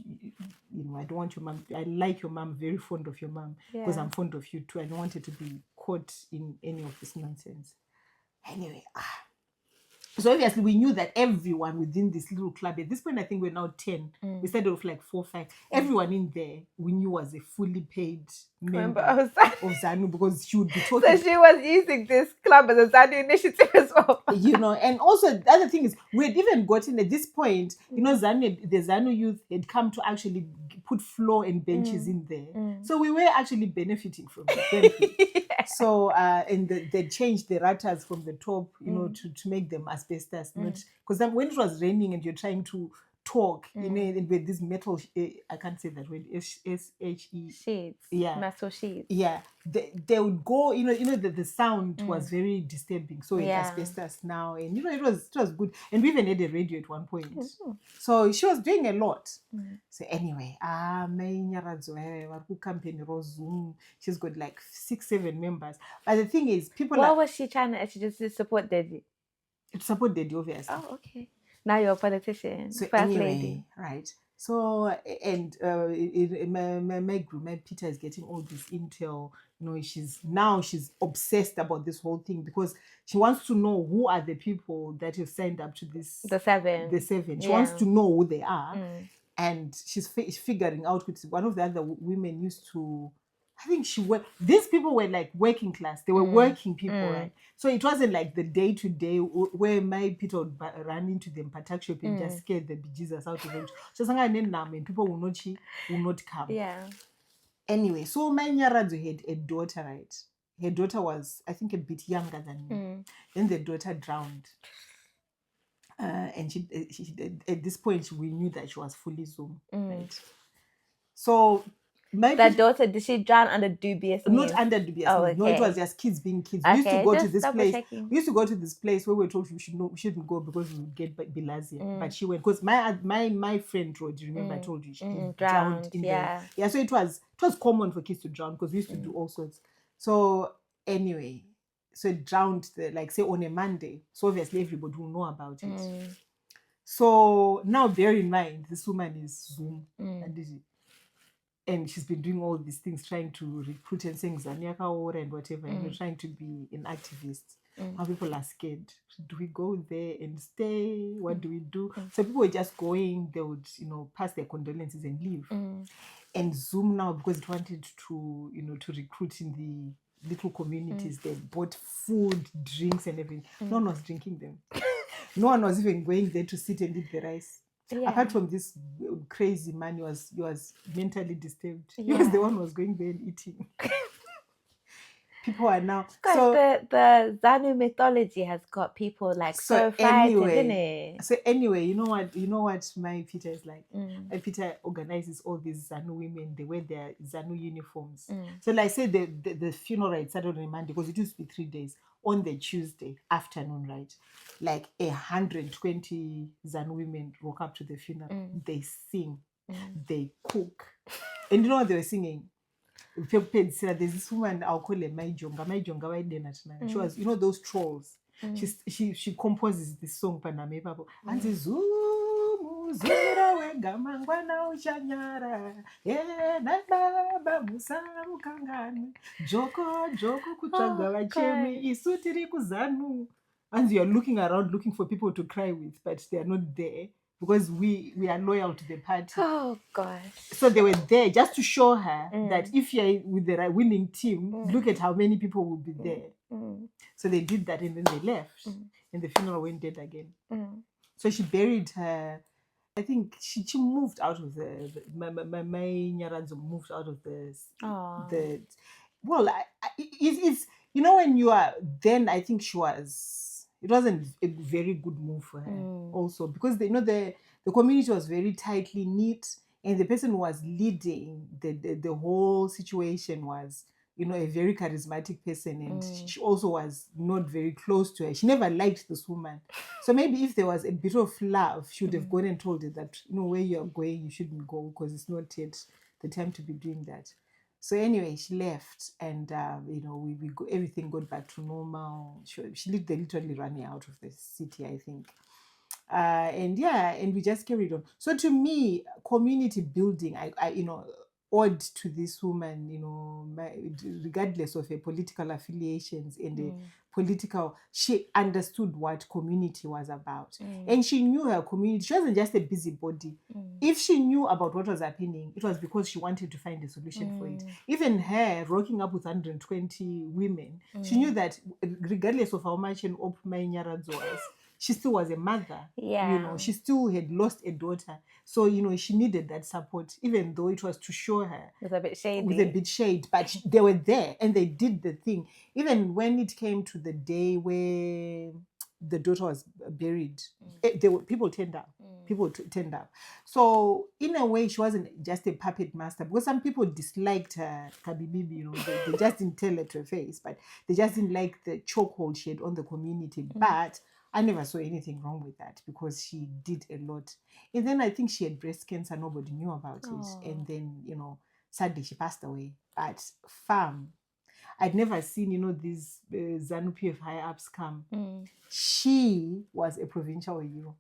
S2: I don't want your mom. I like your mom, very fond of your mom, because I'm fond of you too. I don't want her to be caught in any of this nonsense. Anyway, so obviously we knew that everyone within this little club, at this point I think we're now 10. We started off like 4 or 5. Everyone in there we knew was a fully paid member of ZANU, because she would be talking.
S1: So she was using this club as a ZANU initiative as well.
S2: And also the other thing is, we had even gotten at this point, the ZANU youth had come to actually put floor and benches in there. So we were actually benefiting from it. So and they changed the ratters from the top, to make them asbestos, because when it was raining and you're trying to talk, with this metal, I can't say that word, SHE
S1: sheets, metal sheets.
S2: Yeah, they would go, the sound was very disturbing. So it's asbestos now, and it was good. And we even had a radio at one point. So she was doing a lot. So anyway, Mai Nyaradzo, campaign Zoom. She's got like 6-7 members. But the thing is,
S1: what was she trying to actually just support Daddy?
S2: To support Daddy, obviously.
S1: Oh, okay. Now you're a politician.
S2: So
S1: First
S2: anyway,
S1: lady.
S2: right. So, and my group, Mai Peter, is getting all this intel. She's obsessed about this whole thing, because she wants to know who are the people that have signed up to this.
S1: The 7.
S2: She wants to know who they are. And she's figuring out, which one of the other women used to, I think these people were like working class. They were working people, right? So it wasn't like the day-to-day where Mai Peter would run into them patak shop and just scare the bejesus out of them. So and people will not come.
S1: Yeah.
S2: Anyway, so Mai Nyaradzo had a daughter, right? Her daughter was, I think, a bit younger than me. Then the daughter drowned. And she at this point, we knew that she was fully Zoom, right? So
S1: that daughter, did she drown under dubious means?
S2: Not under dubious means.
S1: Okay.
S2: No, it was just kids being kids.
S1: Okay,
S2: We used to go to this place.
S1: Checking.
S2: We used to go to this place where we were told we shouldn't go because we would get bilharzia. But she went, because my friend Rod, remember I told you, she drowned in there. Yeah, so it was common for kids to drown, because we used to do all sorts. So anyway, so it drowned say on a Monday. So obviously everybody will know about it. So now bear in mind, this woman is Zoom. And she's been doing all these things, trying to recruit and saying ZANU and whatever, trying to be an activist. Now people are scared. Do we go there and stay? What do we do? So people were just going, they would, pass their condolences and leave. And Zoom now, because it wanted to, to recruit in the little communities, they bought food, drinks and everything. No one was drinking them. No one was even going there to sit and eat the rice. Apart from this crazy man, he was mentally disturbed. He was the one who was going there and eating. People are now
S1: the ZANU mythology has got people like so frightened, isn't it?
S2: So anyway, you know what Mai Peter is like. Mai Peter organizes all these ZANU women. They wear their ZANU uniforms. So like say the funeral right started on a Monday because it used to be 3 days. On the Tuesday afternoon, right? Like 120 ZANU women woke up to the funeral. They sing, they cook, and you know what they were singing? There's this woman I'll call her Mai Nyaradzo. She was, you know, those trolls. She composes this song Paname Papo. And the Zumu Zura Wega Mangwana Uchanyara. Naba Musamu Kangani. Joko Kuchagawa Chemi Isutiri Kuzanu. And you're looking around looking for people to cry with, but they're not there. Because we are loyal to the party.
S1: Oh gosh.
S2: So they were there just to show her that if you're with the winning team, look at how many people will be there. So they did that and then they left. And the funeral went dead again. So she buried her. I think she moved out of Mai Nyaradzo moved out of the well, it's you know, when you are then, I think it wasn't a very good move for her also, because the community was very tightly knit, and the person who was leading the whole situation was, you know, a very charismatic person, and she also was not very close to her. She never liked this woman. So maybe if there was a bit of love, she would have gone and told her that, you know, where you're going, you shouldn't go because it's not yet the time to be doing that. So anyway, she left, and you know, everything got back to normal. They literally ran out of the city, I think. And we just carried on. So to me, community building, I you know, owed to this woman, you know, regardless of her political affiliations and the political, she understood what community was about. And she knew her community. She wasn't just a busybody. If she knew about what was happening, it was because she wanted to find a solution for it. Even her rocking up with 120 women, she knew that regardless of how much an op Mai Nyaradzo was, she still was a mother. You know, she still had lost a daughter. So, you know, she needed that support, even though it was to show her.
S1: With a bit shady.
S2: With a bit shade. But they were there and they did the thing. Even when it came to the day where the daughter was buried, people turned up. People turned up. So, in a way, she wasn't just a puppet master, because some people disliked her, Kabibibi, you know, they just didn't tell her to her face, but they just didn't like the chokehold she had on the community. But I never saw anything wrong with that, because she did a lot. And then I think she had breast cancer. Nobody knew about it. And then, you know, sadly, she passed away. But I'd never seen, you know, these ZANU PF high-ups come. She was a provincial hero.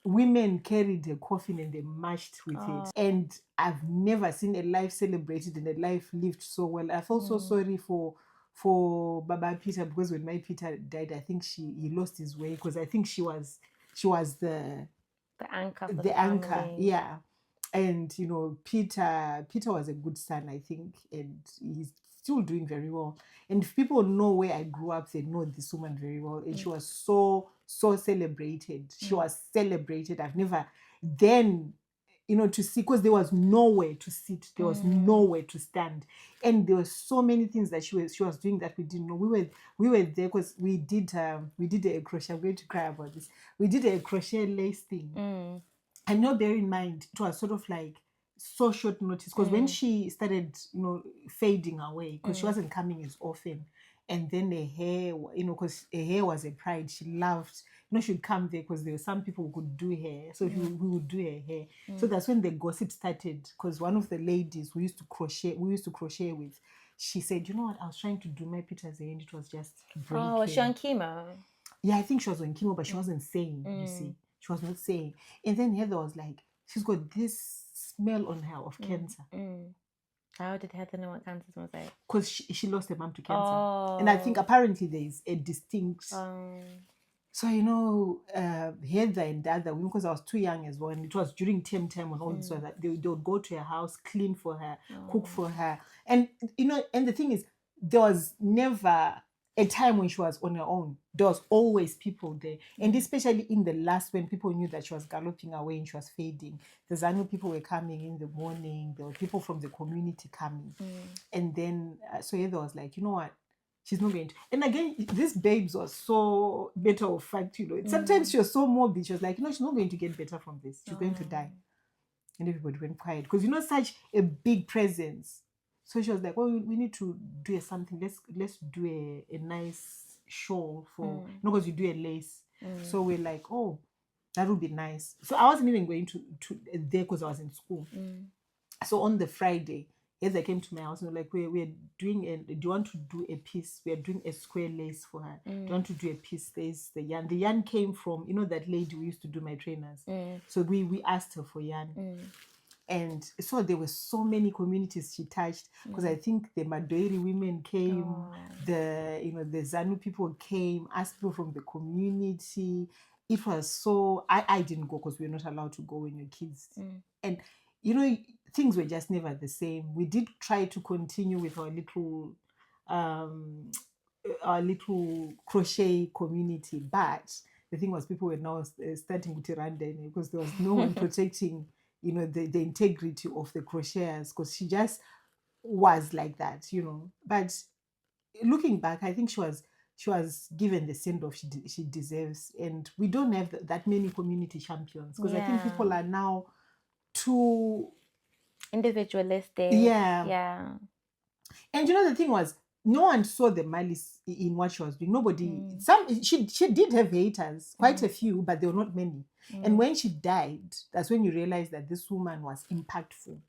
S2: Women carried a coffin and they marched with it. And I've never seen a life celebrated and a life lived so well. I felt so sorry for Baba Peter, because when Mai Peter died, I think he lost his way, because I think she was the
S1: anchor for
S2: the anchor, yeah. And you know, Peter was a good son, I think, and he's still doing very well. And if people know where I grew up, they know this woman very well. And she was so celebrated. She was celebrated. I've never then, you know, to see, because there was nowhere to sit, there was nowhere to stand, and there were so many things that she was doing that we didn't know. We were there because we did a crochet. I'm going to cry about this. We did a crochet lace thing, and now bear in mind, it was sort of like so short notice, because when she started, you know, fading away, because she wasn't coming as often, and then her hair, you know, because her hair was a pride. She loved, you know, she'd come there because there were some people who could do hair, so we would do her hair. So that's when the gossip started, because one of the ladies we used to crochet with, she said, you know what, I was trying to do my Peter's hair and it was just breaking.
S1: Oh, was she on chemo?
S2: Yeah, I think she was on chemo, but she wasn't saying, you see. She was not saying. And then Heather was like, she's got this smell on her of cancer.
S1: How did Heather know what cancer was like?
S2: Because she lost her mom to cancer. And I think apparently there is a distinct... So, you know, Heather and the other women, because I was too young as well, and it was during term time and all this, so that they would go to her house, clean for her, cook for her. And, you know, and the thing is, there was never a time when she was on her own, there was always people there. And especially in the last, when people knew that she was galloping away and she was fading, the ZANU people were coming in the morning. There were people from the community coming. And then, so Heather was like, you know what? She's not going to. And again, this babes was so matter of fact, you know. Sometimes she was so morbid. She was like, you know, she's not going to get better from this. She's going to die. And everybody went quiet. Because, you know, such a big presence. So she was like, well, we need to do something. Let's do a nice shawl for, because you do a lace. So we're like, oh, that would be nice. So I wasn't even going to there because I was in school. So on the Friday, Heather came to my house and like, we're doing do you want to do a piece? We're doing a square lace for her. Do you want to do a piece? There's the yarn. The yarn came from, you know, that lady who used to do my trainers. So we asked her for yarn. And so there were so many communities she touched, because I think the Madoiri women came, the ZANU people came, asked people from the community. It was so, I didn't go because we were not allowed to go when you're kids. And, you know, things were just never the same. We did try to continue with our little crochet community, but the thing was, people were now starting to run down because there was no one protecting, you know, the integrity of the crocheters, because she just was like that, you know. But looking back, I think she was given the send-off she deserves, and we don't have that many community champions, because I think people are now too
S1: individualistic.
S2: Yeah. And you know, the thing was, no one saw the malice in what she was doing. Nobody. She did have haters, quite a few, but there were not many. And when she died, that's when you realize that this woman was impactful,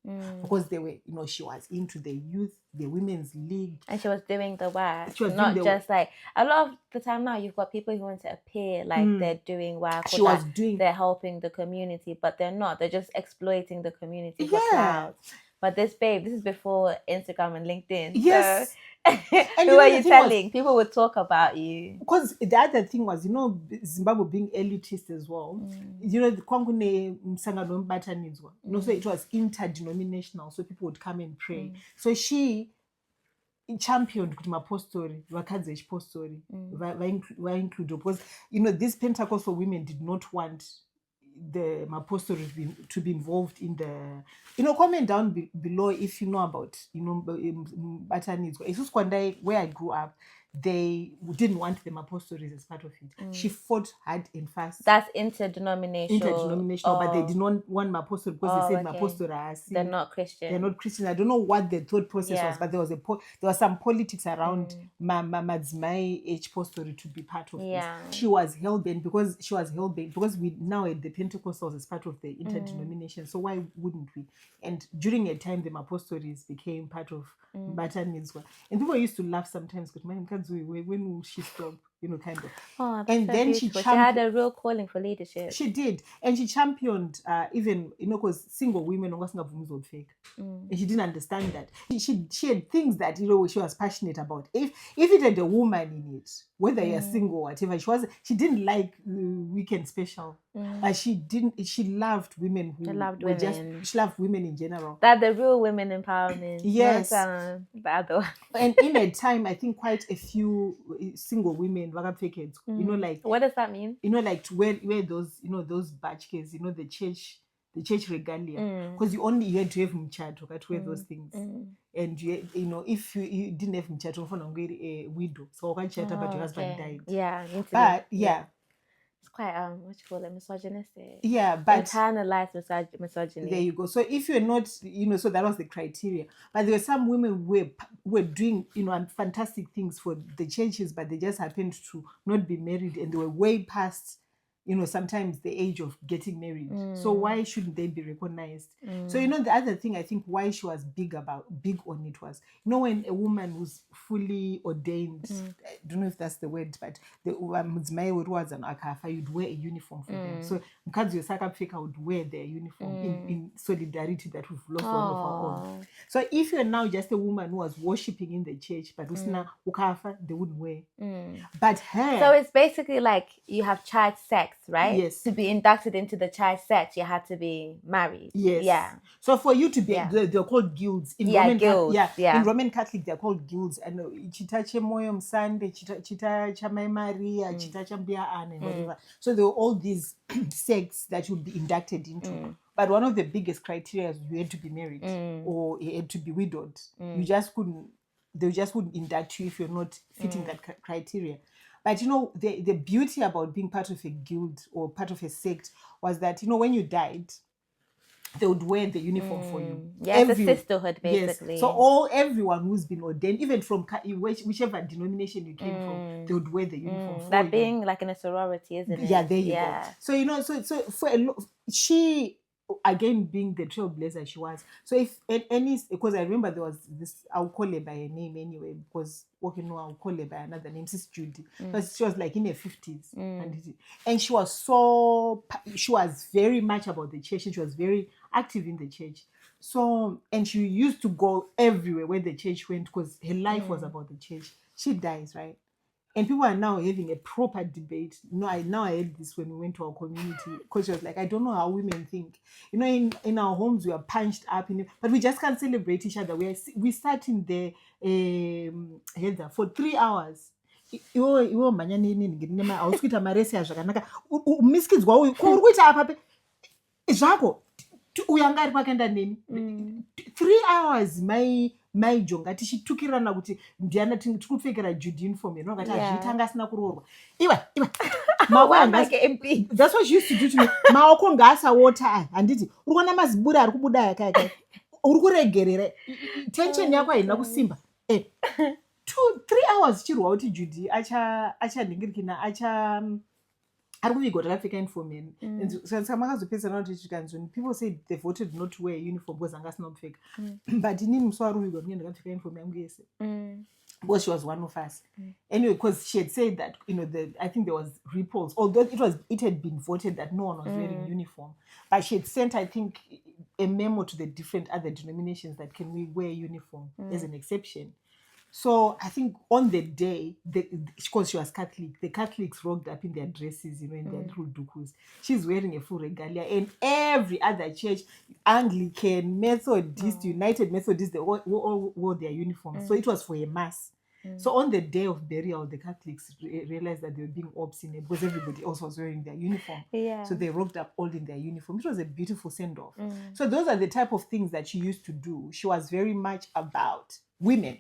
S2: because they were, you know, she was into the youth, the women's league,
S1: and she was doing the work.
S2: She was
S1: not
S2: doing
S1: just like a lot of the time now. You've got people who want to appear like they're doing work.
S2: She was doing.
S1: They're helping the community, but they're not. They're just exploiting the community for clout. But this is before Instagram and LinkedIn.
S2: Yes.
S1: So, and who are you telling? People would talk about you.
S2: Because the other thing was, you know, Zimbabwe being elitist as well. You know, the Kwangune Msangano Mbatanidzwa. You know, so it was interdenominational, so people would come and pray. So she championed kuti mapostori vakadzi vechipostori vainclude, because, you know, these Pentecostal women did not want the mapostori to be involved in the, you know, comment down below if you know about, you know, Batanizwa. It's just where I grew up, they didn't want the mapostories as part of it. She fought hard and fast.
S1: That's interdenominational.
S2: But they did not want mapostori because they said mapostori are
S1: they're not Christian.
S2: They're not Christian. I don't know what the thought process was, but there was some politics around Madzimai H postori to be part of this. She was hell-bent because we now had the Pentecostals as part of the interdenomination. So why wouldn't we? And during a time, the mapostories became part of Batanizwa. And people used to laugh sometimes, but when will she stop? You know, kind of.
S1: Oh,
S2: and
S1: so
S2: then
S1: beautiful. She had a real calling for leadership.
S2: She did. And she championed even, you know, because single women and she didn't understand that. She had things that, you know, she was passionate about. If it had a woman in it, whether you're single or whatever, she didn't like weekend special. She loved women who she loved women in general.
S1: That the real women empowerment.
S2: Yes.
S1: The other one.
S2: And in a time, I think quite a few single women, you know, like,
S1: what does that mean?
S2: You know, like to wear those, you know, those batchkes, you know, the church regalia, because you had to have mchato to wear those things. And you know, if you didn't have mchato, you a widow, so but your husband died. But
S1: it's quite what you call it, misogynistic.
S2: But
S1: internalized misogyny.
S2: There you go. So if you're not, you know, so that was the criteria. But there were some women who were doing, you know, fantastic things for the churches, but they just happened to not be married, and they were way past, you know, sometimes the age of getting married. So why shouldn't they be recognized? So, you know, the other thing I think why she was big on it was, you know, when a woman was fully ordained, I don't know if that's the word, but the Mudzimai was an akafa, you'd wear a uniform for them. So Mkazi Yosaka would wear their uniform in solidarity that we've lost one of our own. So if you're now just a woman who was worshipping in the church, but usina ukafa, they wouldn't wear. But her.
S1: So it's basically like you have child sex right?
S2: Yes.
S1: To be inducted into the chai sect, you had to be married.
S2: Yes.
S1: Yeah.
S2: So for you to be,
S1: Yeah.
S2: they're called guilds. In
S1: Yeah,
S2: Roman
S1: guilds, yeah.
S2: In Roman Catholic, they're called guilds. And chita chemoyo msande, chita chamai Maria, chita chambia Anne, and whatever. So there were all these sects that you would be inducted into. But one of the biggest criteria is you had to be married or you had to be widowed. You just couldn't, they just wouldn't induct you if you're not fitting that criteria. But you know, the beauty about being part of a guild or part of a sect was that, you know, when you died, they would wear the uniform for you.
S1: Yeah, it's a sisterhood, basically.
S2: Yes. So everyone who's been ordained, even from whichever denomination you came from, they would wear the uniform for
S1: that
S2: you.
S1: being like in a sorority, isn't it?
S2: Yeah, there you go. So you know, so for she, again, being the trailblazer she was. So if any, because I remember there was this, I'll call her by a name anyway, because okay, no, I'll call her by another name, Sis Judy. Because she was like in her 50s, and she was very much about the church, and she was very active in the church. So, and she used to go everywhere where the church went because her life was about the church. She dies, right? And people are now having a proper debate. You know, I heard this when we went to our community, because she was like, I don't know how women think. You know, in our homes, we are punched up, but we just can't celebrate each other. We sat in the Heather for 3 hours. Iwo manyani nini ausikuita maresi azvakanaka miskidzwa uyu ko uri kuita apa zvako uyanga ari pakaenda neni 3 hours mai jonga tichitukirana kuti ndiana tikupfekera Judy uniform here nokati azviitanga asina kuroorwa iwa that's what she used to do to me. Maoko ngaasawota handiti uri kuona mazibura ari kubuda yakaya uri kuregerera tension yako haina kusimba 3 hours chirwa kuti Judy achanhingirikina ari kuvigwa takapfeka uniform yenu. Saka makazopedzana kuti chikanzoni people said they voted not to wear a uniform because anga asina kupfeka but inini musi wari kuvigwa ndinge ndakapfeka uniform yangu yese because she was one of us anyway, because she had said that, you know, I think there was repulse, although it had been voted that no one was wearing uniform, but she had sent, I think, a memo to the different other denominations that can we wear uniform as an exception. So I think on the day, because she was Catholic, the Catholics rocked up in their dresses, you know, in their little dukus. She's wearing a full regalia, and every other church, Anglican, Methodist, United Methodist, they all wore their uniforms. So it was for a mass. So on the day of burial, the Catholics realized that they were being obstinate because everybody else was wearing their uniform. So they rocked up all in their uniform. It was a beautiful send-off. So those are the type of things that she used to do. She was very much about women.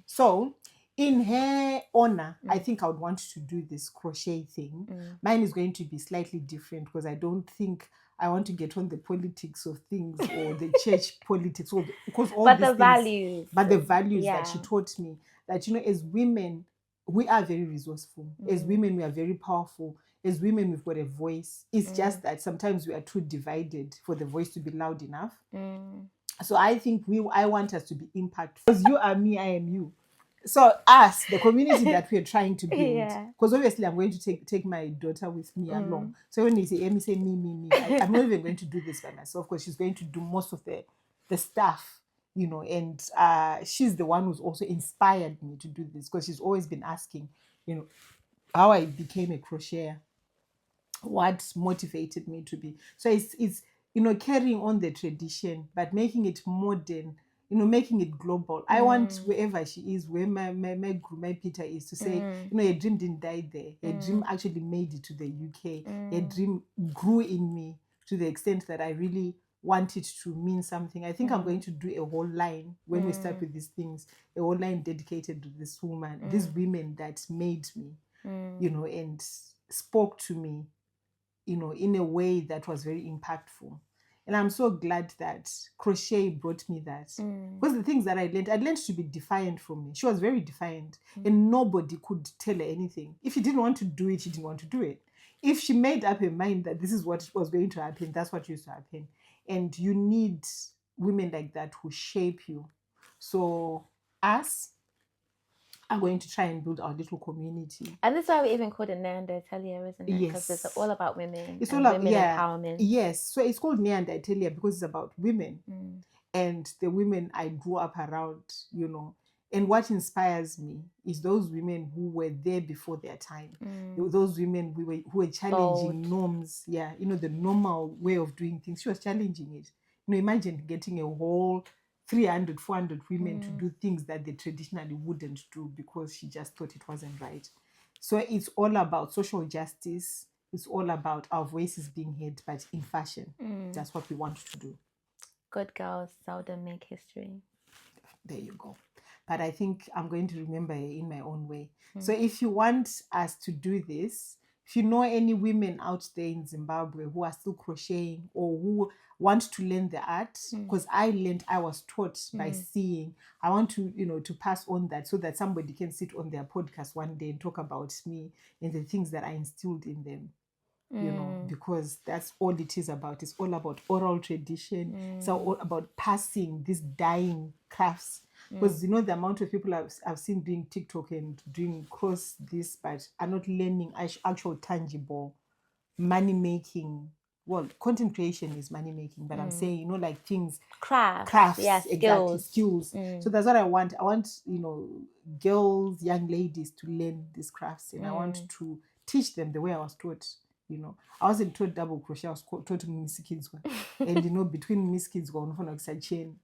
S2: So in her honor, I think I would want to do this crochet thing. Mine is going to be slightly different because I don't think I want to get on the politics of things or the church politics, because all
S1: but
S2: these
S1: the values.
S2: But the values that she taught me, that, you know, as women, we are very resourceful. As women, we are very powerful. As women, we've got a voice. It's just that sometimes we are too divided for the voice to be loud enough. So I think I want us to be impactful. Because you are me, I am you. So us, the community that we're trying to build, because obviously I'm going to take my daughter with me along. So when you say Amy, say me, I'm not even going to do this by myself, because she's going to do most of the stuff, you know, and she's the one who's also inspired me to do this, because she's always been asking, you know, how I became a crocheter, what motivated me to be. So it's you know, carrying on the tradition, but making it modern, you know, making it global. I want wherever she is, where my Peter is, to say, you know, a dream didn't die there. A dream actually made it to the UK. A dream grew in me to the extent that I really want it to mean something. I think I'm going to do a whole line when we start with these things, a whole line dedicated to this woman, these women that made me, you know, and spoke to me, you know, in a way that was very impactful. And I'm so glad that crochet brought me that. Because the things that I learned to be defiant from me. She was very defiant, and nobody could tell her anything. If she didn't want to do it, she didn't want to do it. If she made up her mind that this is what was going to happen, that's what used to happen. And you need women like that who shape you. So us are going to try and build our little community.
S1: And this is why we even called it Nehanda Atelier, isn't it? Because it's all about women.
S2: It's all about
S1: women empowerment.
S2: Yes. So it's called Nehanda Atelier because it's about women. And the women I grew up around, you know. And what inspires me is those women who were there before their time. Those women who were challenging norms. Yeah, the normal way of doing things. She was challenging it. Imagine getting a whole 300, 400 women to do things that they traditionally wouldn't do because she just thought it wasn't right. So it's all about social justice. It's all about our voices being heard, but in fashion. That's what we want to do.
S1: Good girls seldom make history.
S2: There you go. But I think I'm going to remember her in my own way. So if you want us to do this, if you know any women out there in Zimbabwe who are still crocheting or who want to learn the art, because I was taught by seeing, I want to, to pass on that so that somebody can sit on their podcast one day and talk about me and the things that I instilled in them. Because that's all it is about. It's all about oral tradition. It's all about passing these dying crafts. Because the amount of people I've seen doing TikTok and doing cross this, but are not learning actual tangible money making. Well, content creation is money making, but I'm saying, like things, crafts,
S1: yeah,
S2: exactly, skills. So that's what I want. I want, girls, young ladies to learn these crafts, and I want to teach them the way I was taught. I wasn't taught double crochet. I was taught Miss Kids, and between Miss Kids, chain,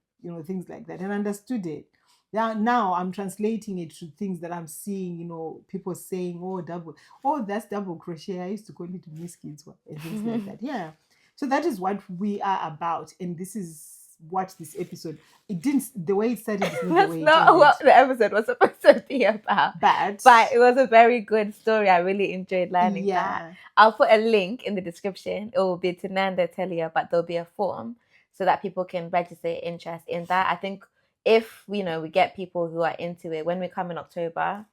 S2: things like that, and understood it. Now I'm translating it to things that I'm seeing, people saying, that's double crochet. I used to call it Miss Kids and things like that. Yeah. So that is what we are about, and this is what this episode. The way it started is not the way it ended.
S1: That's not what the episode was supposed to be about. But it was a very good story. I really enjoyed learning that. I'll put a link in the description. It will be to Nehanda Atelier, but there'll be a form so that people can register interest in that. I think if we get people who are into it, when we come in October,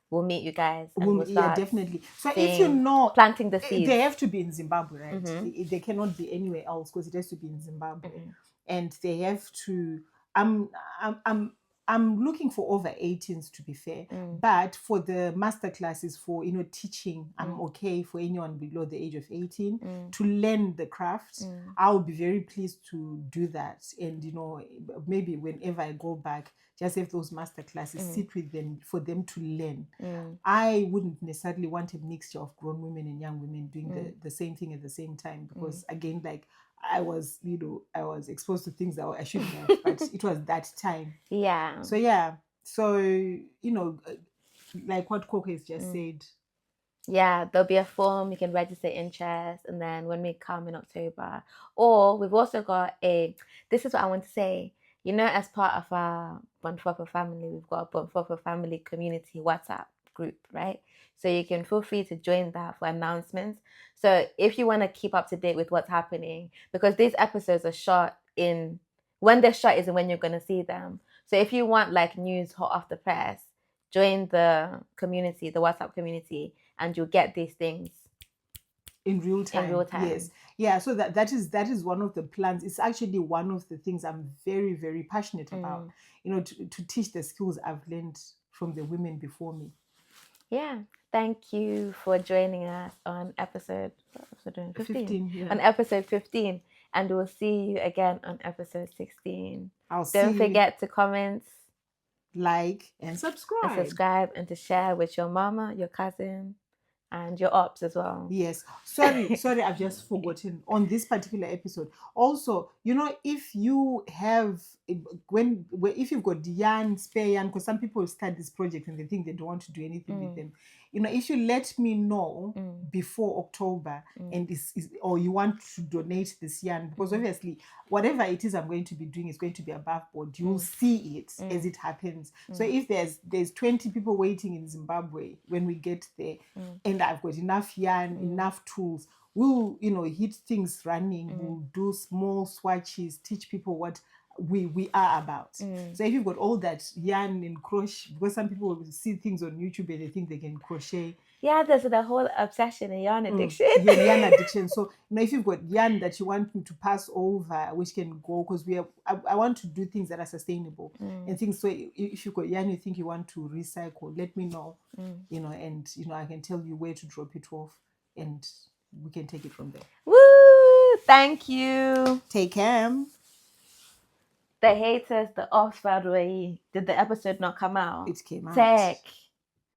S1: we'll meet you guys and we'll start
S2: definitely. So if
S1: planting the seeds.
S2: They have to be in Zimbabwe, right? They cannot be anywhere else because it has to be in Zimbabwe, and they have to. I'm looking for over 18s, to be fair, but for the master classes, for teaching, I'm okay for anyone below the age of 18 to learn the craft. I'll be very pleased to do that, and maybe whenever I go back, just have those master classes, sit with them for them to learn. I wouldn't necessarily want a mixture of grown women and young women doing the same thing at the same time, because again, like I was exposed to things that I shouldn't have, but it was that time.
S1: Yeah.
S2: So like what Coco has just said.
S1: Yeah, there'll be a form, you can register interest, and then when we come in October, or we've also got this is what I want to say, as part of our Bonfopo family, we've got a Bonfopo family community WhatsApp group, right? So you can feel free to join that for announcements. So if you want to keep up to date with what's happening, because these episodes are shot when they're shot isn't when you're going to see them. So if you want like news hot off the press, join the community, the WhatsApp community, and you'll get these things
S2: in real time. Yes. Yeah. So that is one of the plans. It's actually one of the things I'm very, very passionate about, to teach the skills I've learned from the women before me.
S1: Yeah. Thank you for joining us on episode 15.
S2: Yeah.
S1: On episode 15. And we'll see you again on episode 16. Don't forget to comment,
S2: like, and subscribe.
S1: And to share with your mama, your cousin, and your ops as well.
S2: Yes. Sorry, I've just forgotten on this particular episode. Also, if you have if you've got yarn, spare yarn, because some people start this project and they think they don't want to do anything with them. If you let me know before October and or you want to donate this yarn, because obviously whatever it is I'm going to be doing is going to be above board. You'll see it as it happens. So if there's 20 people waiting in Zimbabwe when we get there, and I've got enough yarn, enough tools, we'll hit things running. We'll do small swatches, teach people what we are about. So if you've got all that yarn and crochet, because some people will see things on YouTube and they think they can crochet.
S1: Yeah, there's the whole obsession and yarn addiction.
S2: Yarn addiction. So if you've got yarn that you want me to pass over, which can go, because I want to do things that are sustainable and things. So if you've got yarn you think you want to recycle, let me know. And I can tell you where to drop it off, and we can take it from there.
S1: Woo! Thank you.
S2: Take care.
S1: The haters, the ops, did the episode not come out?
S2: It came out.
S1: Tech.